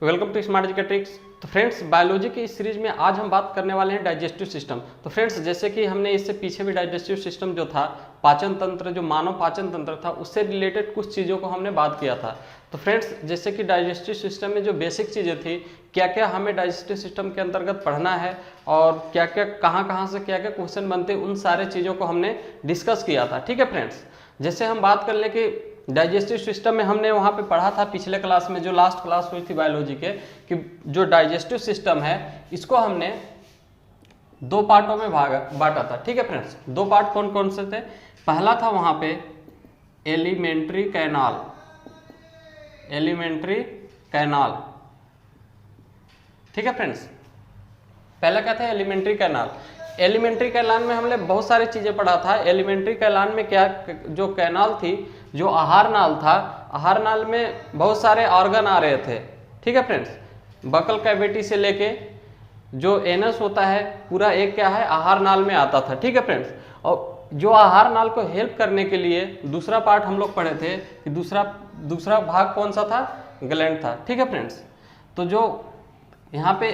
Welcome to smart एजुकेटिक्स। तो friends, biology की इस सीरीज में आज हम बात करने वाले हैं डाइजेस्टिव सिस्टम। तो फ्रेंड्स, जैसे कि हमने इससे पीछे भी डाइजेस्टिव सिस्टम जो था, पाचन तंत्र, जो मानव पाचन तंत्र था, उससे रिलेटेड कुछ चीज़ों को हमने बात किया था। तो फ्रेंड्स, जैसे कि डाइजेस्टिव सिस्टम में जो बेसिक चीज़ें थी, क्या क्या हमें डाइजेस्टिव सिस्टम के अंतर्गत पढ़ना है और क्या क्या कहाँ से क्या क्या क्वेश्चन बनते हैं, उन सारे चीज़ों को हमने डिस्कस किया था। ठीक है फ्रेंड्स, जैसे हम बात कर लें कि डाइजेस्टिव सिस्टम में हमने वहाँ पे पढ़ा था पिछले क्लास में, जो लास्ट क्लास हुई थी बायोलॉजी के, कि जो डाइजेस्टिव सिस्टम है इसको हमने दो पार्टों में बांटा था। ठीक है फ्रेंड्स, दो पार्ट कौन कौन से थे? पहला था वहाँ पे एलिमेंट्री कैनाल, एलिमेंट्री कैनाल। ठीक है फ्रेंड्स, पहला क्या था? Alimentary canal. एलिमेंट्री कैनाल में हमने बहुत सारी चीज़ें पढ़ा था। एलिमेंट्री कैनाल में क्या, जो कैनाल थी, जो आहार नाल था, आहार नाल में बहुत सारे ऑर्गन आ रहे थे। ठीक है फ्रेंड्स, बकल कैविटी से लेके जो एनस होता है पूरा एक क्या है, आहार नाल में आता था। ठीक है फ्रेंड्स, और जो आहार नाल को हेल्प करने के लिए दूसरा पार्ट हम लोग पढ़े थे कि दूसरा भाग कौन सा था? ग्लैंड था। ठीक है फ्रेंड्स, तो जो यहाँ पे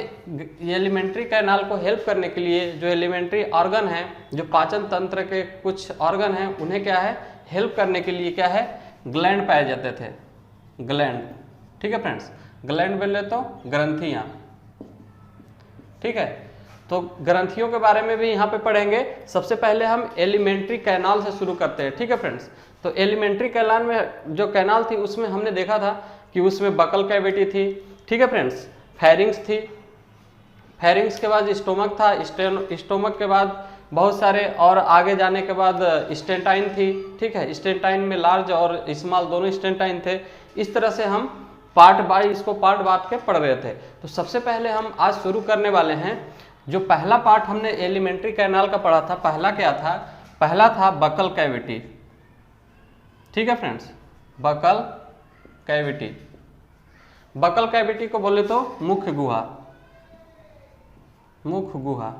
एलिमेंट्री कैनाल को हेल्प करने के लिए जो एलिमेंट्री ऑर्गन है, जो पाचन तंत्र के कुछ ऑर्गन हैं, उन्हें क्या है, हेल्प करने के लिए क्या है, ग्लैंड पाए जाते थे, ग्लैंड। ठीक है फ्रेंड्स, ग्लैंड बोले तो ग्रंथियाँ। ठीक है, तो ग्रंथियों के बारे में भी यहाँ पे पढ़ेंगे। सबसे पहले हम एलिमेंट्री कैनाल से शुरू करते हैं। ठीक है फ्रेंड्स, तो एलिमेंट्री कैनाल में जो कैनाल थी उसमें हमने देखा था कि उसमें बकल कैविटी थी। ठीक है फ्रेंड्स, फेरिंग्स थी, फेरिंग्स के बाद स्टोमक था, स्टोमक के बाद बहुत सारे, और आगे जाने के बाद स्टेंटाइन थी। ठीक है, स्टेंटाइन में लार्ज और स्मॉल दोनों स्टेंटाइन थे। इस तरह से हम पार्ट बाय इसको पार्ट बांट के पढ़ रहे थे। तो सबसे पहले हम आज शुरू करने वाले हैं, जो पहला पार्ट हमने एलिमेंट्री कैनाल का पढ़ा था, पहला क्या था? पहला था बकल कैविटी। ठीक है friends, buccal cavity. Buccal cavity को बोले तो मुख्य गुहा, मुख्य गुहा।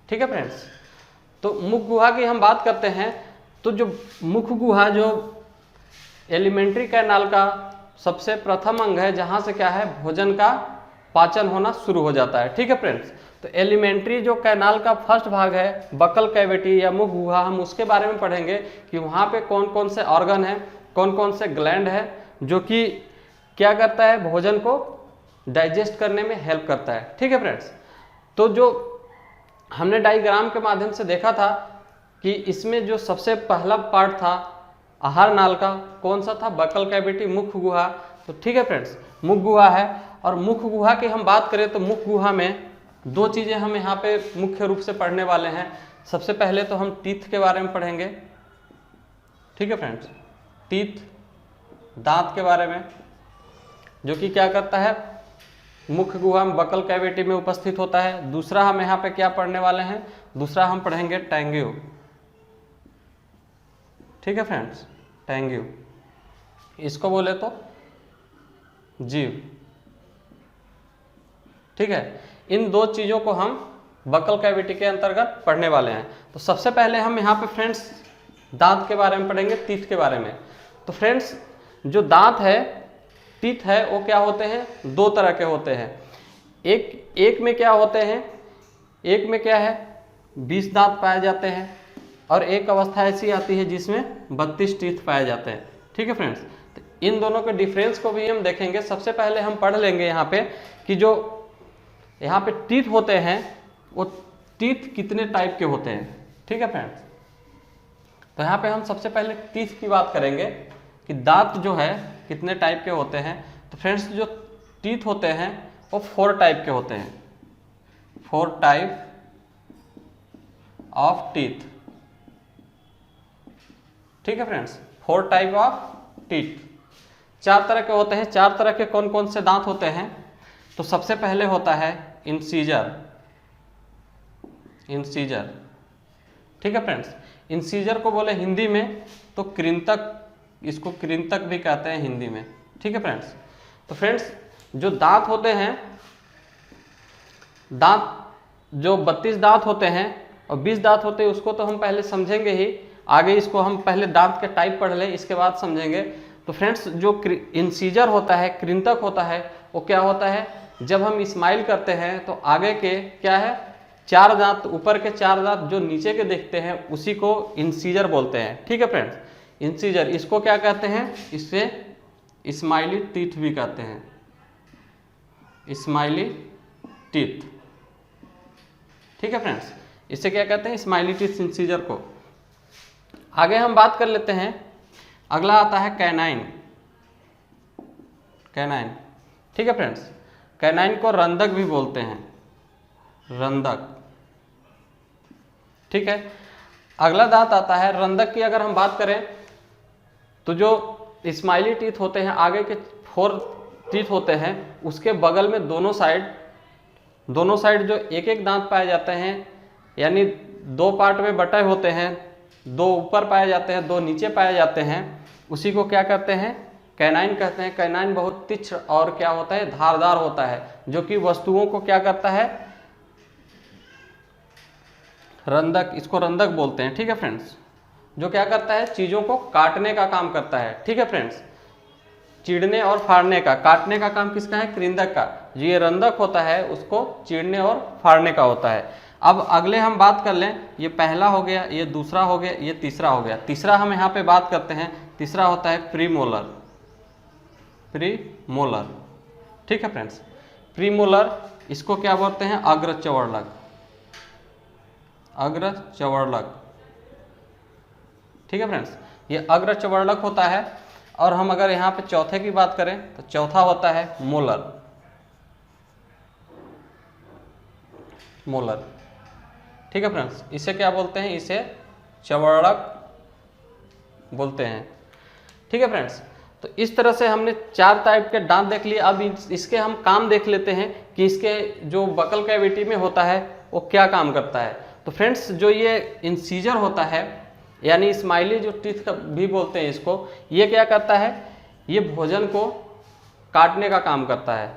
ठीक है फ्रेंड्स, तो मुख्य गुहा की हम बात करते हैं। तो जो मुख्य गुहा, जो एलिमेंट्री कैनाल का सबसे प्रथम अंग है, जहां से क्या है, भोजन का पाचन होना शुरू हो जाता है। ठीक है फ्रेंड्स, तो एलिमेंट्री जो कैनाल का फर्स्ट भाग है, बकल कैविटी या मुख्य गुहा, हम उसके बारे में पढ़ेंगे कि वहां पे कौन कौन से ऑर्गन है, कौन कौन से ग्लैंड है, जो कि क्या करता है, भोजन को डाइजेस्ट करने में हेल्प करता है। ठीक है फ्रेंड्स, तो जो हमने डायग्राम के माध्यम से देखा था कि इसमें जो सबसे पहला पार्ट था आहार नाल का, कौन सा था? बकल कैविटी, मुख्य गुहा। तो ठीक है फ्रेंड्स, मुख्य गुहा है। और मुख्य गुहा की हम बात करें तो मुख्य गुहा में दो चीज़ें हम यहाँ पे मुख्य रूप से पढ़ने वाले हैं। सबसे पहले तो हम टीथ के बारे में पढ़ेंगे। ठीक है फ्रेंड्स, टीथ, दांत के बारे में, जो कि क्या करता है, मुख्य गुहा में बकल कैविटी में उपस्थित होता है। दूसरा हम यहाँ पे क्या पढ़ने वाले हैं? दूसरा हम पढ़ेंगे टैंग्यू। ठीक है फ्रेंड्स, टैंग्यू, इसको बोले तो जीव। ठीक है, इन दो चीज़ों को हम बकल कैविटी के अंतर्गत पढ़ने वाले हैं। तो सबसे पहले हम यहाँ पे फ्रेंड्स दांत के बारे में पढ़ेंगे, टीथ के बारे में। तो फ्रेंड्स, जो दांत है, टीथ है, वो क्या होते हैं? दो तरह के होते हैं। एक में क्या होते हैं, एक में क्या है, 20 दांत पाए जाते हैं, और एक अवस्था ऐसी आती है जिसमें 32 टीथ पाए जाते हैं। ठीक है फ्रेंड्स, तो इन दोनों के डिफरेंस को भी हम देखेंगे। सबसे पहले हम पढ़ लेंगे यहाँ पे कि जो यहाँ पे टीथ होते हैं, वो टीथ कितने टाइप के होते हैं। ठीक है फ्रेंड्स, तो यहाँ पे हम सबसे पहले टीथ की बात करेंगे कि दांत जो है कितने टाइप के होते हैं। तो फ्रेंड्स, जो टीथ होते हैं वो 4 टाइप के होते हैं, 4 टाइप ऑफ टीथ। ठीक है फ्रेंड्स, 4 टाइप ऑफ टीथ, 4 तरह के होते हैं। 4 तरह के कौन कौन से दांत होते हैं? तो सबसे पहले होता है इंसीजर, इंसीजर। ठीक है फ्रेंड्स, इंसीजर को बोले हिंदी में तो कृंतक, इसको कृंतक भी कहते हैं हिंदी में। ठीक है फ्रेंड्स, तो फ्रेंड्स, जो दांत होते हैं, दांत जो 32 दांत होते हैं और 20 दांत होते हैं, उसको तो हम पहले समझेंगे ही। आगे इसको हम पहले दांत के टाइप पढ़ लें, इसके बाद समझेंगे। तो फ्रेंड्स जो इंसीजर होता है, कृंतक होता है, वो क्या होता है, जब हम स्माइल करते हैं तो आगे के क्या है, 4 दांत, ऊपर के 4 दांत जो नीचे के दिखते हैं उसी को इंसीजर बोलते हैं। ठीक है फ्रेंड्स, इंसीजर, इसको क्या कहते हैं, इससे स्माइली टीथ भी कहते हैं, स्माइली टीथ। ठीक है फ्रेंड्स, इसे क्या कहते हैं, स्माइली टीथ इंसीजर को। आगे हम बात कर लेते हैं, अगला आता है कैनाइन। कैनाइन, ठीक है फ्रेंड्स, कैनाइन को रंधक भी बोलते हैं, रंधक। ठीक है, अगला दांत आता है रंधक की। अगर हम बात करें तो जो स्माइली टीथ होते हैं, आगे के 4 टीथ होते हैं, उसके बगल में दोनों साइड जो एक एक दांत पाए जाते हैं, यानी 2 पार्ट में बटे होते हैं, 2 ऊपर पाए जाते हैं, 2 नीचे पाए जाते हैं, उसी को क्या कहते हैं, कैनाइन कहते हैं। कैनाइन बहुत तीक्ष्ण और क्या होता है, धारदार होता है, जो कि वस्तुओं को क्या करता है, रंधक, इसको रंधक बोलते हैं। ठीक है फ्रेंड्स, जो क्या करता है, चीजों को काटने का काम करता है। ठीक है फ्रेंड्स, चीड़ने और फाड़ने का, काटने का काम किसका है, कृंतक का। जो ये रंधक होता है उसको चीड़ने और फाड़ने का होता है। अब अगले हम बात कर लें, ये पहला हो गया, ये दूसरा हो गया, ये तीसरा हो गया। तीसरा हम यहाँ पे बात करते हैं, तीसरा होता है प्रीमोलर। प्रीमोलर, ठीक है फ्रेंड्स, प्रीमोलर, इसको क्या बोलते हैं, अग्र चवर्लक, अग्र चवर्लक। ठीक है फ्रेंड्स, ये अग्र चवर्लक होता है। और हम अगर यहाँ पे चौथे की बात करें तो चौथा होता है मोलर। मोलर, ठीक है फ्रेंड्स, इसे क्या बोलते हैं, इसे चवर्लक बोलते हैं। ठीक है फ्रेंड्स, तो इस तरह से हमने 4 टाइप के दांत देख लिए। अब इसके हम काम देख लेते हैं कि इसके जो बकल कैविटी में होता है वो क्या काम करता है। तो फ्रेंड्स, जो ये इंसीजर होता है, यानी स्माइली जो टीथ का भी बोलते हैं इसको, ये क्या करता है, ये भोजन को काटने का काम करता है।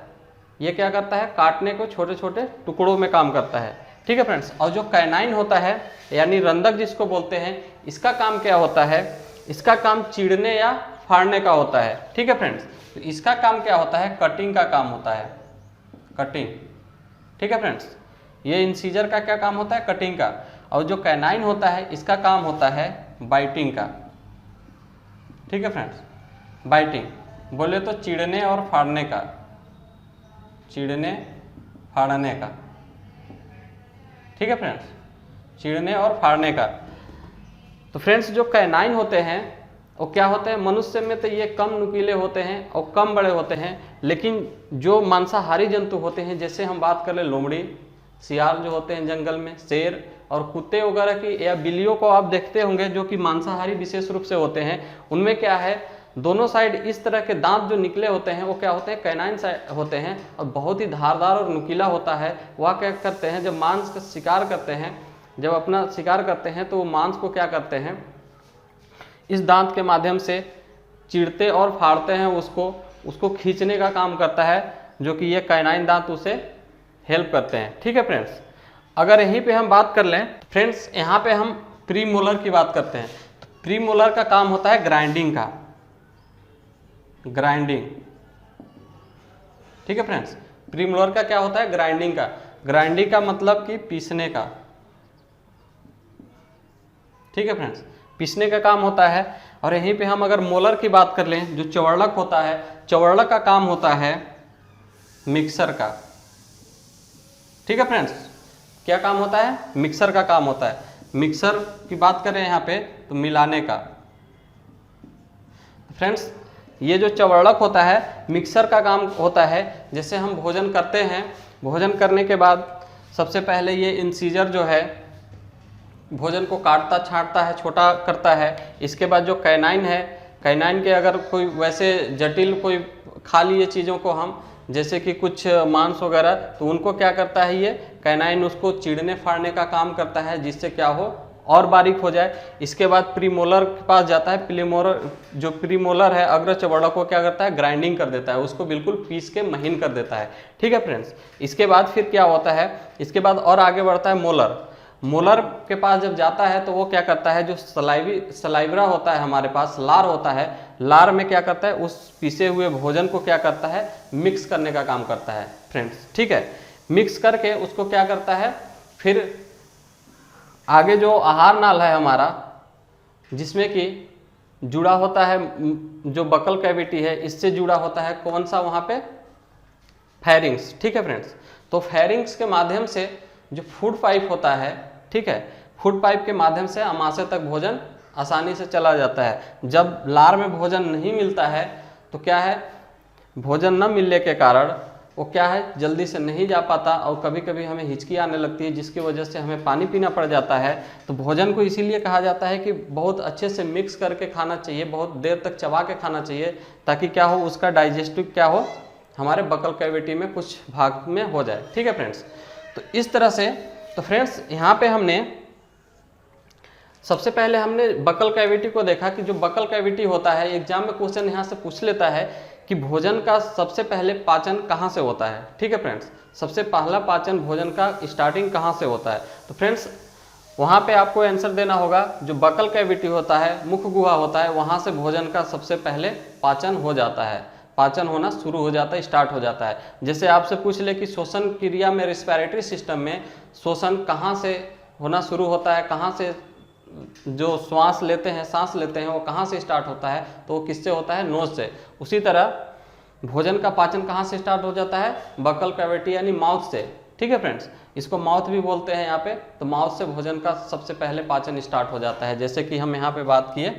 ये क्या करता है, काटने को छोटे छोटे टुकड़ों में काम करता है। ठीक है फ्रेंड्स, और जो कैनाइन होता है, यानी रंधक जिसको बोलते हैं, इसका काम क्या होता है, इसका काम चीड़ने या फाड़ने का होता है। ठीक है फ्रेंड्स, तो इसका काम क्या होता है, कटिंग का काम होता है, कटिंग। ठीक है फ्रेंड्स, ये इंसीजर का क्या काम होता है, कटिंग का। और जो कैनाइन होता है, इसका काम होता है बाइटिंग का। ठीक है फ्रेंड्स, बाइटिंग बोले तो चीड़ने और फाड़ने का, चीड़ने फाड़ने का। ठीक है फ्रेंड्स, चीड़ने और फाड़ने का। तो फ्रेंड्स, जो कैनाइन होते हैं वो क्या होते हैं, मनुष्य में तो ये कम नुकीले होते हैं और कम बड़े होते हैं, लेकिन जो मांसाहारी जंतु होते हैं, जैसे हम बात कर ले लोमड़ी, सियार जो होते हैं जंगल में, शेर और कुत्ते वगैरह की, या बिल्लियों को आप देखते होंगे जो कि मांसाहारी विशेष रूप से होते हैं, उनमें क्या है, दोनों साइड इस तरह के दांत जो निकले होते हैं वो क्या होते हैं, कैनाइन होते हैं, और बहुत ही धारदार और नुकीला होता है। वह क्या करते हैं, जब मांस का शिकार करते हैं, जब अपना शिकार करते हैं, तो वो मांस को क्या करते हैं, इस दांत के माध्यम से चीरते और फाड़ते हैं, उसको खींचने का काम करता है, जो कि ये कैनाइन दांत उसे हेल्प करते हैं। ठीक है फ्रेंड्स, अगर यहीं पे हम बात कर लें फ्रेंड्स, यहाँ पे हम प्रीमोलर की बात करते हैं। तो प्रीमोलर का काम होता है ग्राइंडिंग का, ग्राइंडिंग। ठीक है फ्रेंड्स, प्रीमोलर का क्या होता है, ग्राइंडिंग का। ग्राइंडिंग का मतलब कि पीसने का। ठीक है फ्रेंड्स, पीसने का काम होता है। और यहीं पे हम अगर मोलर की बात कर लें, जो चवर्लक होता है, चवर्लक का काम होता है मिक्सर का। ठीक है फ्रेंड्स, क्या काम होता है, मिक्सर का काम होता है। मिक्सर की बात करें यहाँ पे तो मिलाने का। फ्रेंड्स, ये जो चवर्लक होता है, मिक्सर का काम होता है। जैसे हम भोजन करते हैं, भोजन करने के बाद सबसे पहले ये इंसीजर जो है भोजन को काटता छांटता है, छोटा करता है। इसके बाद जो कैनाइन है, कैनाइन के अगर कोई वैसे जटिल कोई खा लिए चीज़ों को हम, जैसे कि कुछ मांस वगैरह, तो उनको क्या करता है, ये कैनाइन उसको चीड़ने फाड़ने का काम करता है, जिससे क्या हो, और बारीक हो जाए। इसके बाद प्रीमोलर के पास जाता है। प्रीमोलर, जो प्रीमोलर है, अग्र चवर्लक को क्या करता है, ग्राइंडिंग कर देता है, उसको बिल्कुल पीस के महीन कर देता है। ठीक है फ्रेंड्स, इसके बाद फिर क्या होता है, इसके बाद और आगे बढ़ता है मोलर। मोलर के पास जब जाता है तो वो क्या करता है, जो सलाइवरा होता है हमारे पास, लार होता है, लार में क्या करता है, उस पीसे हुए भोजन को क्या करता है, मिक्स करने का काम करता है फ्रेंड्स। ठीक है, मिक्स करके उसको क्या करता है, फिर आगे जो आहार नाल है हमारा, जिसमें कि जुड़ा होता है जो बकल कैविटी है, इससे जुड़ा होता है कौन सा, वहाँ पे फेरिंग्स। ठीक है फ्रेंड्स, तो फेरिंग्स के माध्यम से जो फूड पाइप होता है, ठीक है, फूड पाइप के माध्यम से आमाशय तक भोजन आसानी से चला जाता है। जब लार में भोजन नहीं मिलता है तो क्या है, भोजन न मिलने के कारण वो क्या है, जल्दी से नहीं जा पाता और कभी कभी हमें हिचकी आने लगती है, जिसकी वजह से हमें पानी पीना पड़ जाता है। तो भोजन को इसीलिए कहा जाता है कि बहुत अच्छे से मिक्स करके खाना चाहिए, बहुत देर तक चबा के खाना चाहिए, ताकि क्या हो, उसका डाइजेस्टिव क्या हो, हमारे बकल कैविटी में कुछ भाग में हो जाए। ठीक है फ्रेंड्स, तो इस तरह से, तो फ्रेंड्स यहाँ पे हमने सबसे पहले हमने बकल कैविटी को देखा कि जो बकल कैविटी होता है, एग्जाम में क्वेश्चन यहाँ से पूछ लेता है कि भोजन का सबसे पहले पाचन कहाँ से होता है। ठीक है फ्रेंड्स, सबसे पहला पाचन भोजन का स्टार्टिंग कहाँ से होता है, तो फ्रेंड्स वहाँ पे आपको आंसर देना होगा, जो बकल कैविटी होता है, मुख गुहा होता है, वहाँ से भोजन का सबसे पहले पाचन हो जाता है, पाचन होना शुरू हो जाता है, स्टार्ट हो जाता है। जैसे आपसे पूछ ले कि श्वसन क्रिया में, रेस्पिरेटरी सिस्टम में श्वसन कहाँ से होना शुरू होता है, कहाँ से जो श्वास लेते हैं, सांस लेते हैं, वो कहाँ से स्टार्ट होता है, तो वो किससे होता है, नोज से। उसी तरह भोजन का पाचन कहाँ से स्टार्ट हो जाता है, बकल कैविटी यानी माउथ से। ठीक है फ्रेंड्स, इसको माउथ भी बोलते हैं यहाँ पे, तो माउथ से भोजन का सबसे पहले पाचन स्टार्ट हो जाता है, जैसे कि हम यहाँ पे बात किए।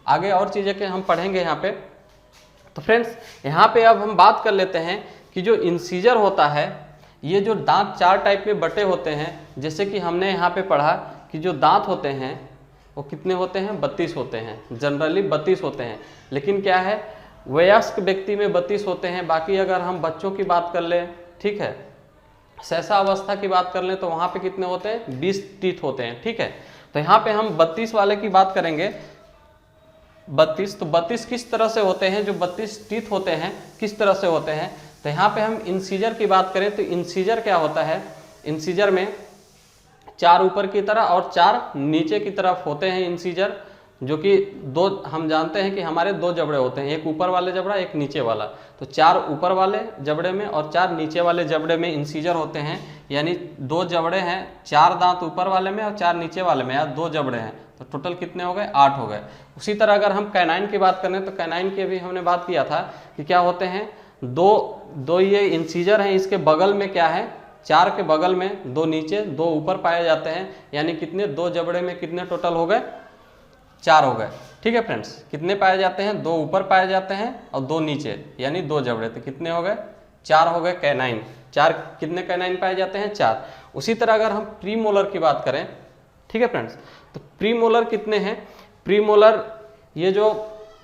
आगे और चीज़ें के हम पढ़ेंगे यहाँ पे। तो फ्रेंड्स यहाँ पे अब हम बात कर लेते हैं कि जो इंसीजर होता है, ये जो दांत 4 टाइप में बटे होते हैं। जैसे कि हमने यहाँ पे पढ़ा कि जो दांत होते हैं वो कितने होते हैं, 32 होते हैं, जनरली 32 होते हैं। लेकिन क्या है, वयस्क व्यक्ति में 32 होते हैं। बाकी अगर हम बच्चों की बात कर लें, ठीक है, सहसा अवस्था की बात कर लें, तो वहाँ पे कितने होते हैं, 20 टीथ होते हैं। ठीक है, तो यहाँ पे हम 32 वाले की बात करेंगे। 32, तो 32 किस तरह से होते हैं, जो 32 टीथ होते हैं किस तरह से होते हैं, तो यहाँ पे हम इंसीजर की बात करें तो इंसीजर क्या होता है, इंसीजर में 4 ऊपर की तरफ और 4 नीचे की तरफ होते हैं इंसीजर, जो कि 2, हम जानते हैं कि हमारे 2 जबड़े होते हैं, एक ऊपर वाले जबड़ा, एक नीचे वाला। तो 4 ऊपर वाले जबड़े में और 4 नीचे वाले जबड़े में इंसीजर होते हैं, यानी 2 जबड़े हैं, 4 दांत ऊपर वाले में और 4 नीचे वाले में, या 2 जबड़े हैं, तो टोटल कितने हो गए, 8 हो गए। उसी तरह अगर हम कैनाइन की बात करें तो कैनाइन की भी हमने बात किया था कि क्या होते हैं, दो ये इंसीजर हैं, इसके बगल में क्या है, 4 के बगल में 2 नीचे 2 ऊपर पाए जाते हैं, यानी कितने, 2 जबड़े में कितने टोटल हो गए, 4 हो गए। ठीक है फ्रेंड्स, कितने पाए जाते हैं, 2 ऊपर पाए जाते हैं और 2 नीचे, यानी 2 जबड़े, तो कितने हो गए, 4 हो गए कैनाइन। 4 कितने कैनाइन पाए जाते हैं, 4। उसी तरह अगर हम प्रीमोलर की बात करें, ठीक है फ्रेंड्स, तो प्रीमोलर कितने हैं, प्रीमोलर ये जो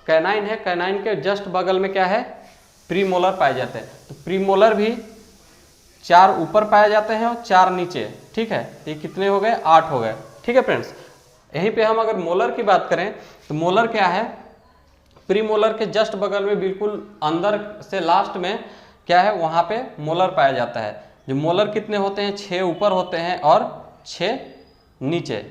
कैनाइन है, कैनाइन के जस्ट बगल में क्या है, प्रीमोलर पाए जाते हैं। तो प्रीमोलर भी 4 ऊपर पाए जाते हैं और 4 नीचे। ठीक है, ये कितने हो गए, 8 हो गए। ठीक है फ्रेंड्स, यहीं पे हम अगर मोलर की बात करें तो मोलर क्या है, प्रीमोलर के जस्ट बगल में बिल्कुल अंदर से लास्ट में क्या है, वहाँ पे मोलर पाया जाता है। जो मोलर कितने होते हैं, 6 ऊपर होते हैं और 6 नीचे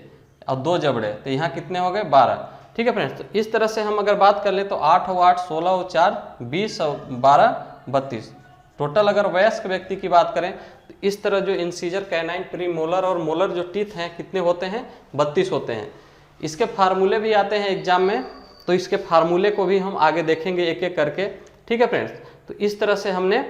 और 2 जबड़े, तो यहाँ कितने हो गए, 12। ठीक है फ्रेंड्स, तो इस तरह से हम अगर बात कर ले तो 8 हो 8, 16 हो 4, 20 और 12, 32 टोटल। अगर वयस्क व्यक्ति की बात करें तो इस तरह जो इंसीजर, कैनाइन, प्रीमोलर और मोलर जो टीथ हैं कितने होते हैं, 32 होते हैं। इसके फार्मूले भी आते हैं एग्जाम में, तो इसके फार्मूले को भी हम आगे देखेंगे एक एक करके। ठीक है फ्रेंड्स, तो इस तरह से हमने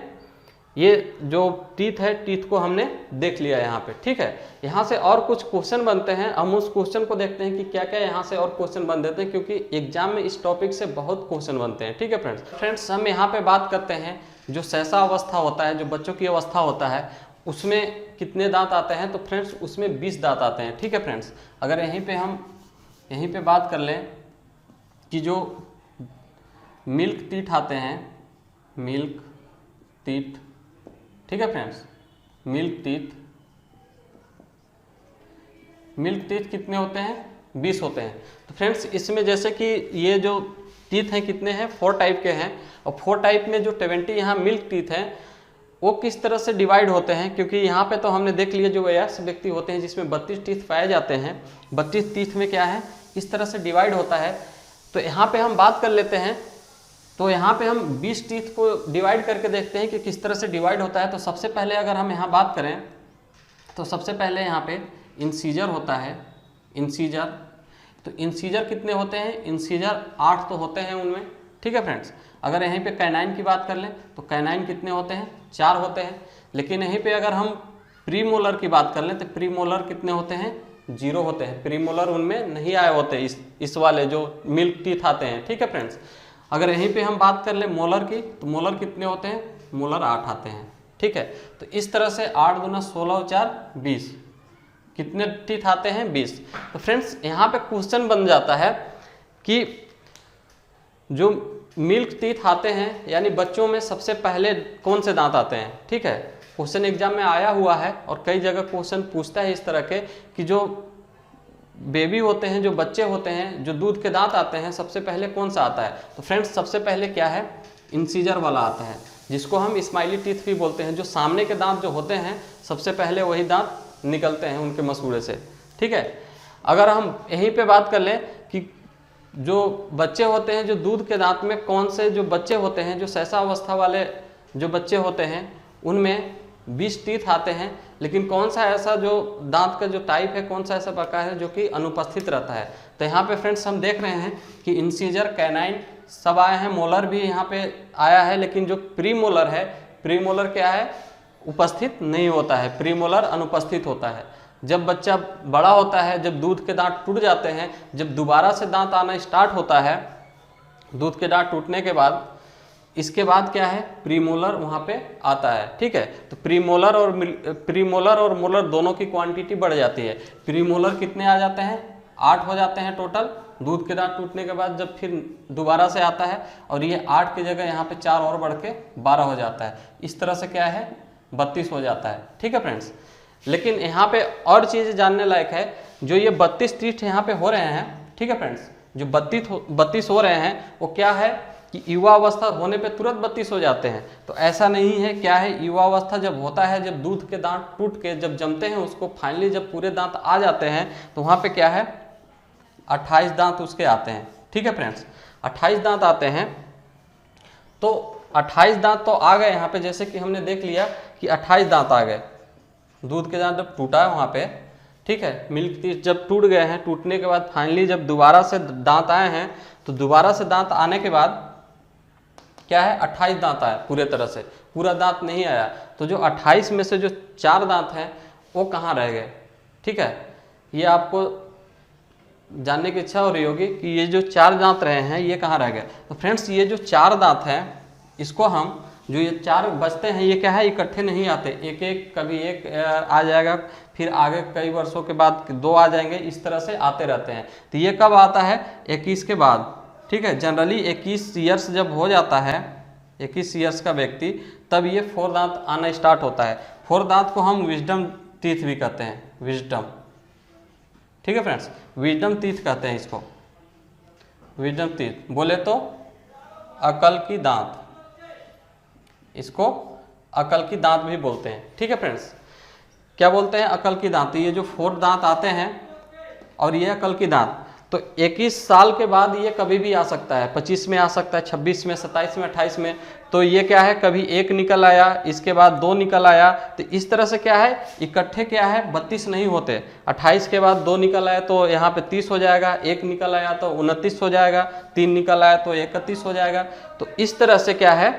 ये जो टीथ है, टीथ को हमने देख लिया यहाँ पे। ठीक है, यहाँ से और कुछ क्वेश्चन बनते हैं, हम उस क्वेश्चन को देखते हैं कि क्या क्या यहाँ से और क्वेश्चन बन देते हैं, क्योंकि एग्जाम में इस टॉपिक से बहुत क्वेश्चन बनते हैं। ठीक है फ्रेंड्स, हम यहाँ पे बात करते हैं जो सहसा अवस्था होता है, जो बच्चों की अवस्था होता है, उसमें कितने दांत आते हैं, तो फ्रेंड्स उसमें 20 दांत आते हैं। ठीक है फ्रेंड्स, अगर यहीं पे बात कर लें कि जो मिल्क टीथ आते हैं, मिल्क टीथ, ठीक है फ्रेंड्स, मिल्क टीथ कितने होते हैं, 20 होते हैं। तो फ्रेंड्स इसमें जैसे कि ये जो टीथ हैं कितने हैं, 4 टाइप के हैं, और 4 टाइप में जो 20 यहाँ मिल्क टीथ हैं वो किस तरह से डिवाइड होते हैं, क्योंकि यहाँ पे तो हमने देख लिया जो वयस्क व्यक्ति होते हैं जिसमें 32 टीथ पाए जाते हैं, 32 टीथ में क्या है इस तरह से डिवाइड होता है। तो यहाँ पे हम बात कर लेते हैं, तो यहाँ पे हम 20 टीथ को डिवाइड करके देखते हैं कि किस तरह से डिवाइड होता है। तो सबसे पहले अगर हम यहाँ बात करें तो सबसे पहले यहाँ पे इंसीजर होता है, इंसीजर। तो इंसीजर कितने होते हैं, इंसीजर 8 तो होते हैं उनमें, ठीक है फ्रेंड्स। अगर यहीं पे कैनाइन की बात कर लें तो कैनाइन कितने होते हैं, 4 होते हैं। लेकिन यहीं पे अगर हम प्रीमोलर की बात कर लें तो प्रीमोलर कितने होते हैं, 0 होते हैं। प्रीमोलर उनमें नहीं आए होते, इस वाले जो मिल्क टीथ आते हैं, ठीक है फ्रेंड्स। अगर यहीं पे हम बात कर लें मोलर की तो मोलर कितने होते हैं, मोलर 8 आते हैं, ठीक है। तो इस तरह से 8 दूना 16 और 4 20, कितने टीथ आते हैं, 20। तो फ्रेंड्स यहाँ पे क्वेश्चन बन जाता है कि जो मिल्क टीथ आते हैं यानी बच्चों में सबसे पहले कौन से दांत आते हैं, ठीक है। क्वेश्चन एग्जाम में आया हुआ है और कई जगह क्वेश्चन पूछता है इस तरह के कि जो बेबी होते हैं, जो बच्चे होते हैं, जो दूध के दांत आते हैं, सबसे पहले कौन सा आता है। तो फ्रेंड्स सबसे पहले क्या है, इंसीजर वाला आता है, जिसको हम स्माइली टीथ भी बोलते हैं। जो सामने के दांत जो होते हैं सबसे पहले वही दांत निकलते हैं उनके मसूड़े से, ठीक है। अगर हम यहीं पे बात कर लें कि जो बच्चे होते हैं, जो दूध के दांत में कौन से जो बच्चे होते हैं, जो शैशवावस्था वाले जो बच्चे होते हैं उनमें 20 टीथ आते हैं। लेकिन कौन सा ऐसा जो दांत का जो टाइप है, कौन सा ऐसा प्रकार है जो कि अनुपस्थित रहता है। तो यहाँ पे फ्रेंड्स हम देख रहे हैं कि इंसीजर, कैनाइन सब आए हैं, मोलर भी यहाँ पे आया है। लेकिन जो प्रीमोलर है, प्रीमोलर क्या है, उपस्थित नहीं होता है, प्रीमोलर अनुपस्थित होता है। जब बच्चा बड़ा होता है, जब दूध के दांत टूट जाते हैं, जब दोबारा से दांत आना स्टार्ट होता है, दूध के दांत टूटने के बाद इसके बाद क्या है, प्रीमोलर वहाँ पे आता है, ठीक है। तो प्रीमोलर और मोलर दोनों की क्वांटिटी बढ़ जाती है। प्रीमोलर कितने आ जाते हैं, 8 हो जाते हैं टोटल दूध के दांत टूटने के बाद जब फिर दोबारा से आता है। और ये 8 की जगह यहाँ पे 4 और बढ़ के 12 हो जाता है। इस तरह से क्या है, 32 हो जाता है, ठीक है फ्रेंड्स। लेकिन यहाँ पे और चीज़ जानने लायक है, जो ये 32 टीथ यहाँ पे हो रहे हैं, ठीक है फ्रेंड्स, जो 32 हो रहे हैं वो क्या है कि युवा अवस्था होने पे तुरंत 32 हो जाते हैं। तो ऐसा नहीं है, क्या है, युवा अवस्था जब होता है, जब दूध के दांत टूट के जब जमते हैं, उसको फाइनली जब पूरे दांत आ जाते हैं तो वहाँ पे क्या है, 28 दांत उसके आते हैं, ठीक है फ्रेंड्स। 28 दांत आते हैं। तो 28 दांत तो आ गए यहाँ पे, जैसे कि हमने देख लिया कि 28 दांत आ गए। दूध के दांत जब टूटा है वहाँ पे, ठीक है, मिल्क टीथ जब टूट गए हैं, टूटने के बाद फाइनली जब दोबारा से दांत आए हैं, तो दोबारा से दांत आने के बाद क्या है, 28 दांत आए पूरे तरह से, पूरा दांत नहीं आया। तो जो 28 में से जो 4 दांत हैं वो कहाँ रह गए, ठीक है। ये आपको जानने की इच्छा हो रही होगी कि ये जो 4 दांत रहे हैं ये कहाँ रह गए। तो फ्रेंड्स ये जो 4 दांत हैं, इसको हम जो ये 4 बचते हैं, ये क्या है, इकट्ठे नहीं आते, एक एक, कभी एक आ जाएगा, फिर आगे कई वर्षों के बाद 2 आ जाएंगे, इस तरह से आते रहते हैं। तो ये कब आता है, 21 के बाद, ठीक है। जनरली 21 ईयर्स जब हो जाता है, 21 ईयर्स का व्यक्ति, तब ये 4 दांत आना स्टार्ट होता है। 4 दांत को हम विजडम टीथ भी कहते हैं, विजडम, ठीक है फ्रेंड्स, विजडम टीथ कहते हैं इसको, विजडम टीथ। बोले तो अकल की दांत, इसको अकल की दांत भी बोलते हैं, ठीक है फ्रेंड्स। क्या बोलते हैं, अकल की दांत। ये जो 4 दांत आते हैं और ये अकल की दांत, तो 21 साल के बाद ये कभी भी आ सकता है, 25 में आ सकता है, 26 में, 27 में, 28 में। तो ये क्या है, कभी 1 निकल आया, इसके बाद 2 निकल आया। तो इस तरह से क्या है, इकट्ठे क्या है, 32 नहीं होते। 28 के बाद 2 निकल आया तो यहाँ पे 30 हो जाएगा, 1 निकल आया तो 29 हो जाएगा, 3 निकल आया तो 31 हो जाएगा। तो इस तरह से क्या है,